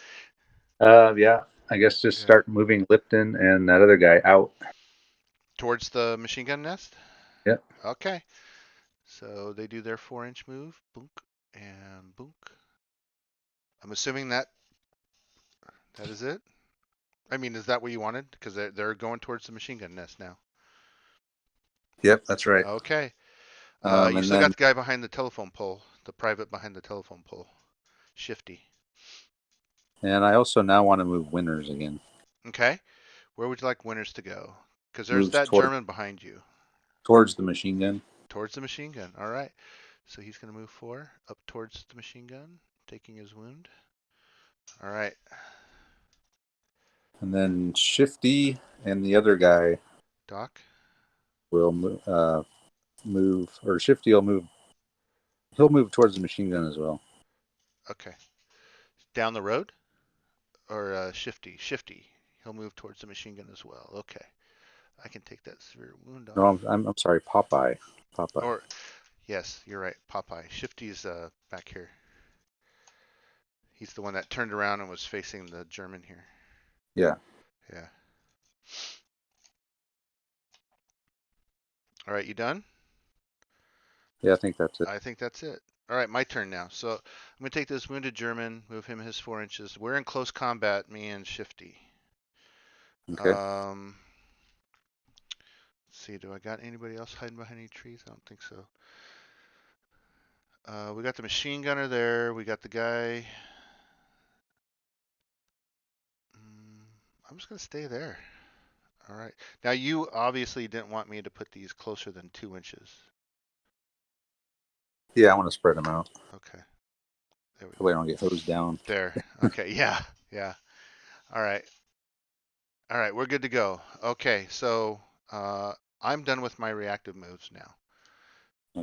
Yeah, I guess just start moving Lipton and that other guy out. Towards the machine gun nest? Yep. Okay. So they do their 4-inch move. Boonk and boonk. I'm assuming that is it. I mean, is that what you wanted? Because they're going towards the machine gun nest now. Yep, that's right. Okay. You And still then, got the guy behind the telephone pole, the private behind the telephone pole. Shifty. and I also now want to move Winners again. Okay. Where would you like Winners to go? Because there's Moves that German behind you. towards the machine gun. Towards the machine gun. All right. So he's going to move 4 up towards the machine gun, taking his wound. All right. And then Shifty and the other guy Doc. will move, or Shifty will move. He'll move towards the machine gun as well. Okay. Down the road? Or Shifty? Shifty. He'll move towards the machine gun as well. Okay. I can take that severe wound off. No, I'm sorry, Popeye. Or, yes, you're right. Popeye. Shifty's back here. He's the one that turned around and was facing the German here. Yeah. Yeah. All right, you done? Yeah, I think that's it. I think that's it. All right, my turn now. So I'm going to take this wounded German, move him his 4 inches. We're in close combat, me and Shifty. Okay. Let's see, do I got anybody else hiding behind any trees? I don't think so. We got the machine gunner there. We got the guy. I'm just going to stay there. All right. Now, you obviously didn't want me to put these closer than 2 inches. Yeah, I want to spread them out. Okay. There we That way I go. don't get hosed down. There. Okay. Yeah. Yeah. All right. All right. We're good to go. Okay. So I'm done with my reactive moves now.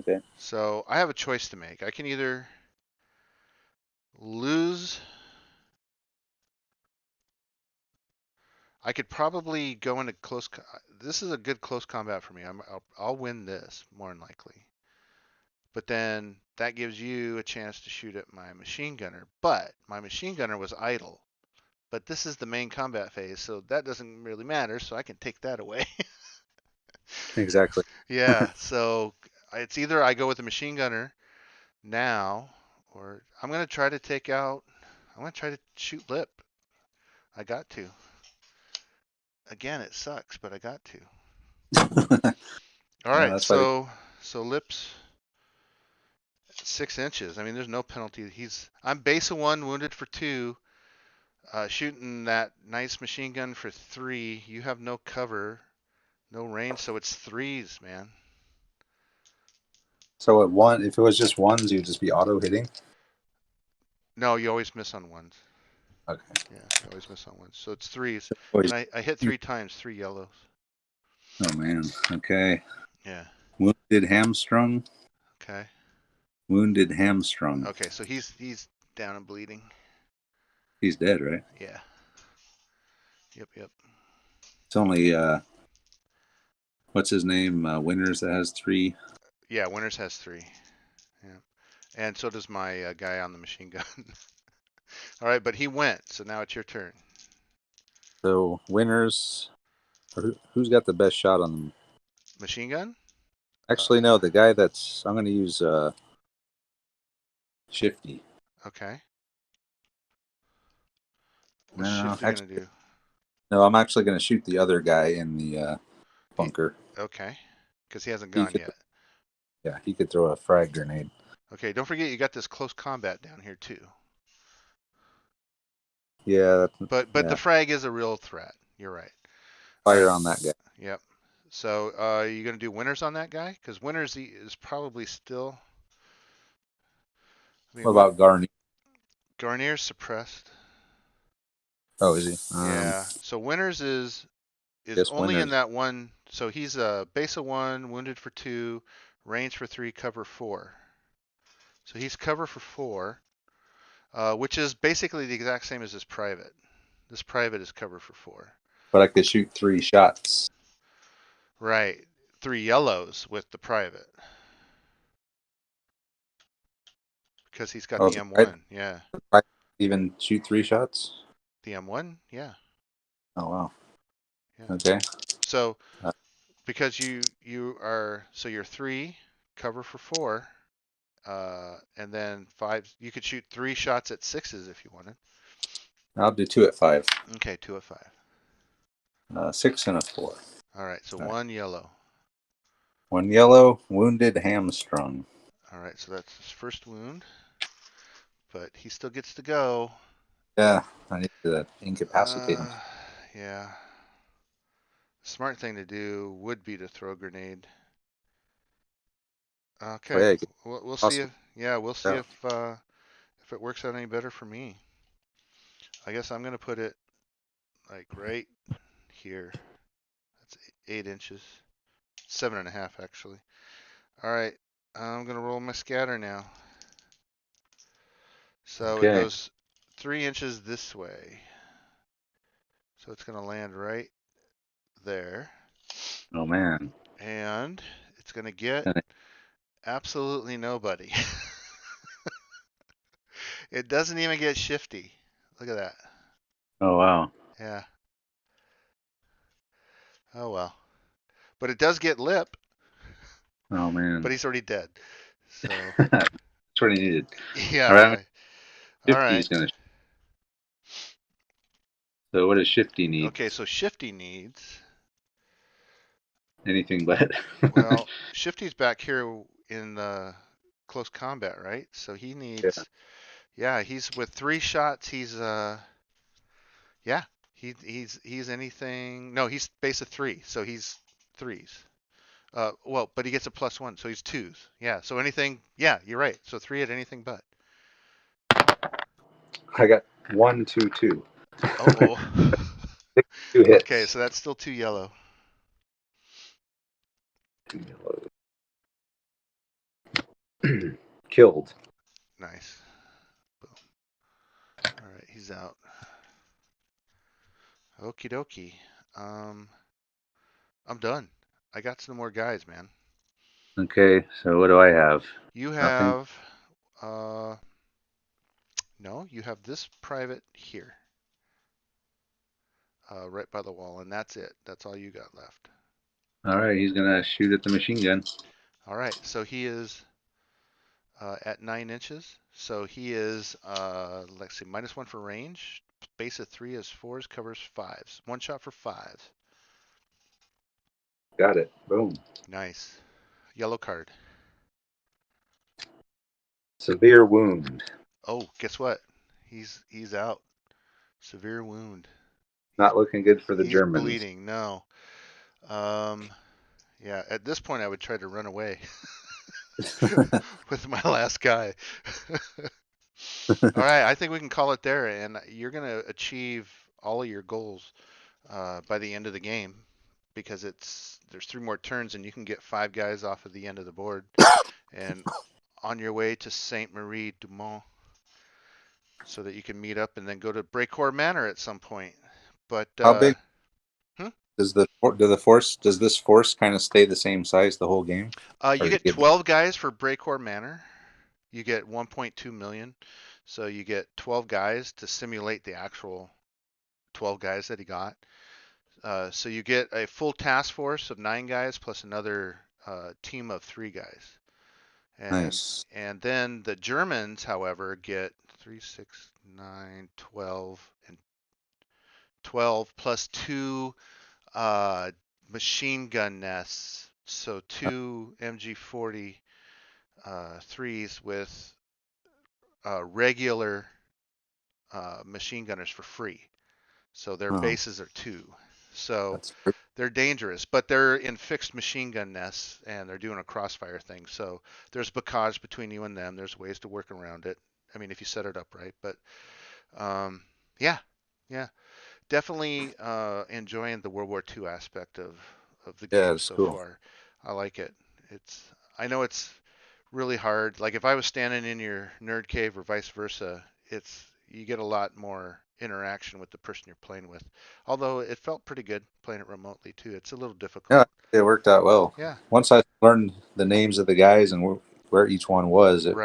Okay. So I have a choice to make. I can either lose. I could probably go into close. This is a good close combat for me. I'll win this more than likely. But then that gives you a chance to shoot at my machine gunner. But my machine gunner was idle. But this is the main combat phase, so that doesn't really matter. So I can take that away. Exactly. Yeah. So it's either I go with the machine gunner now, or I'm gonna try to take out. I'm gonna try to shoot Lip. I got to. Again, it sucks, but I got to. All Yeah, right, that's why. so Lips 6 inches. I mean, there's no penalty. I'm base of 1, wounded for 2, shooting that nice machine gun for 3. You have no cover, no range, so it's 3s, man. So at one, if it was just ones, you'd just be auto hitting. No, you always miss on 1s. Okay. Yeah, you always miss on 1s. So it's 3s, Always, and I hit 3 times, 3 yellows. oh man. Okay. Yeah. Wounded hamstrung. Okay. Wounded hamstrung. Okay, so he's down and bleeding. He's dead, right? Yeah. Yep. It's only what's his name? Winners that has 3. Yeah, Winners has 3. Yeah. And so does my guy on the machine gun. All right, but he went, so now it's your turn. So winners. Who's got the best shot on them? Machine gun? Actually, no. The guy that's I'm going to use Shifty. Okay. What's No, Shifty gonna do? no. I'm actually going to shoot the other guy in the bunker. Okay. Because he hasn't He gone could, yet. yeah, he could throw a frag grenade. Okay, don't forget you got this close combat down here too. Yeah, But yeah. the frag is a real threat. You're right. Fire on that guy. Yep. So you gonna do Winners on that guy? Because Winners is probably still. I mean, What about Garni? Garnier's suppressed. Oh, is he? Yeah. So Winners is Guess only in winners. that one. So he's a base of 1, wounded for 2, range for 3, cover 4. So he's cover for 4, which is basically the exact same as this private. This private is cover for 4. But I could shoot 3 shots. Right. 3 yellows with the private. Because he's got Oh, the M1. Yeah. I even shoot 3 shots. The M1? Yeah. Oh wow. Yeah. Okay. So Uh, because you are, so you're 3, cover for 4, and then 5. You could shoot 3 shots at 6s if you wanted. I'll do 2 at 5. Okay, 2 at 5. 6 and a 4. All right, so All right. 1 yellow. 1 yellow, wounded hamstrung. All right, so that's his first wound, but he still gets to go. Yeah, I need to incapacitate him. Yeah. Smart thing to do would be to throw a grenade. Oh, Okay, yeah, we'll see awesome. if if it works out any better for me. I guess I'm gonna put it like right here. That's 8 inches, 7.5 actually. All right, I'm gonna roll my scatter now. So it Okay. goes 3 inches this way. So it's gonna land right there. Oh man. And it's gonna get absolutely nobody. It doesn't even get Shifty. Look at that. Oh wow. Yeah. Oh well. But it does get lip, Oh man, but he's already dead. So that's what he needed. yeah, All right, yeah. All right. Shifty's gonna. So what does Shifty need? Okay, so Shifty needs. Anything but. Well, Shifty's back here in close combat, right? So he needs. Yeah, he's with 3 shots. He's yeah, he's anything. No, he's base of 3, so he's 3s. Well, but he gets a +1, so he's 2s. Yeah, so anything. Yeah, you're right. So 3 at anything but. I got 1, 2, 2. Oh. 2 hits. Okay, so that's still 2 yellow. 2 yellow. Killed. Nice. Boom. All right, he's out. Okie dokie. I'm done. I got some more guys, man. Okay, so what do I have? You Nothing? have, no, you have this private here, right by the wall, and that's it. That's all you got left. All right, he's gonna shoot at the machine gun. All right, so he is at 9 inches. So he is, let's see, -1 for range. Base of 3 is 4s, covers 5s. 1 shot for 5s. Got it. Boom. Nice. Yellow card. Severe wound. Oh, guess what? He's out. Severe wound. Not looking good for the He's Germans. bleeding. No. Yeah, at this point I would try to run away with my last guy. All right, I think we can call it there, and you're gonna achieve all of your goals by the end of the game because there's 3 more turns and you can get 5 guys off of the end of the board and on your way to Saint Marie du Mont so that you can meet up and then go to Breakcore Manor at some point. But How big does this force kind of stay the same size the whole game? you get 12 guys for Breakcore Manor. You get 1.2 million. So you get 12 guys to simulate the actual 12 guys that he got. So you get a full task force of 9 guys plus another team of 3 guys. Nice. And then the Germans, however, get 3, 6, 9, 12, and 12 plus 2 machine gun nests. So 2 MG40 3s with regular machine gunners for free. So their bases are 2. So they're dangerous, but they're in fixed machine gun nests and they're doing a crossfire thing. So there's bocage between you and them. There's ways to work around it. I mean, if you set it up right. But yeah, definitely enjoying the World War II aspect of the game so far. I like it. I know it's really hard. Like if I was standing in your nerd cave or vice versa, you get a lot more interaction with the person you're playing with. Although it felt pretty good playing it remotely too. It's a little difficult. Yeah, it worked out well. Yeah. Once I learned the names of the guys and where each one was, it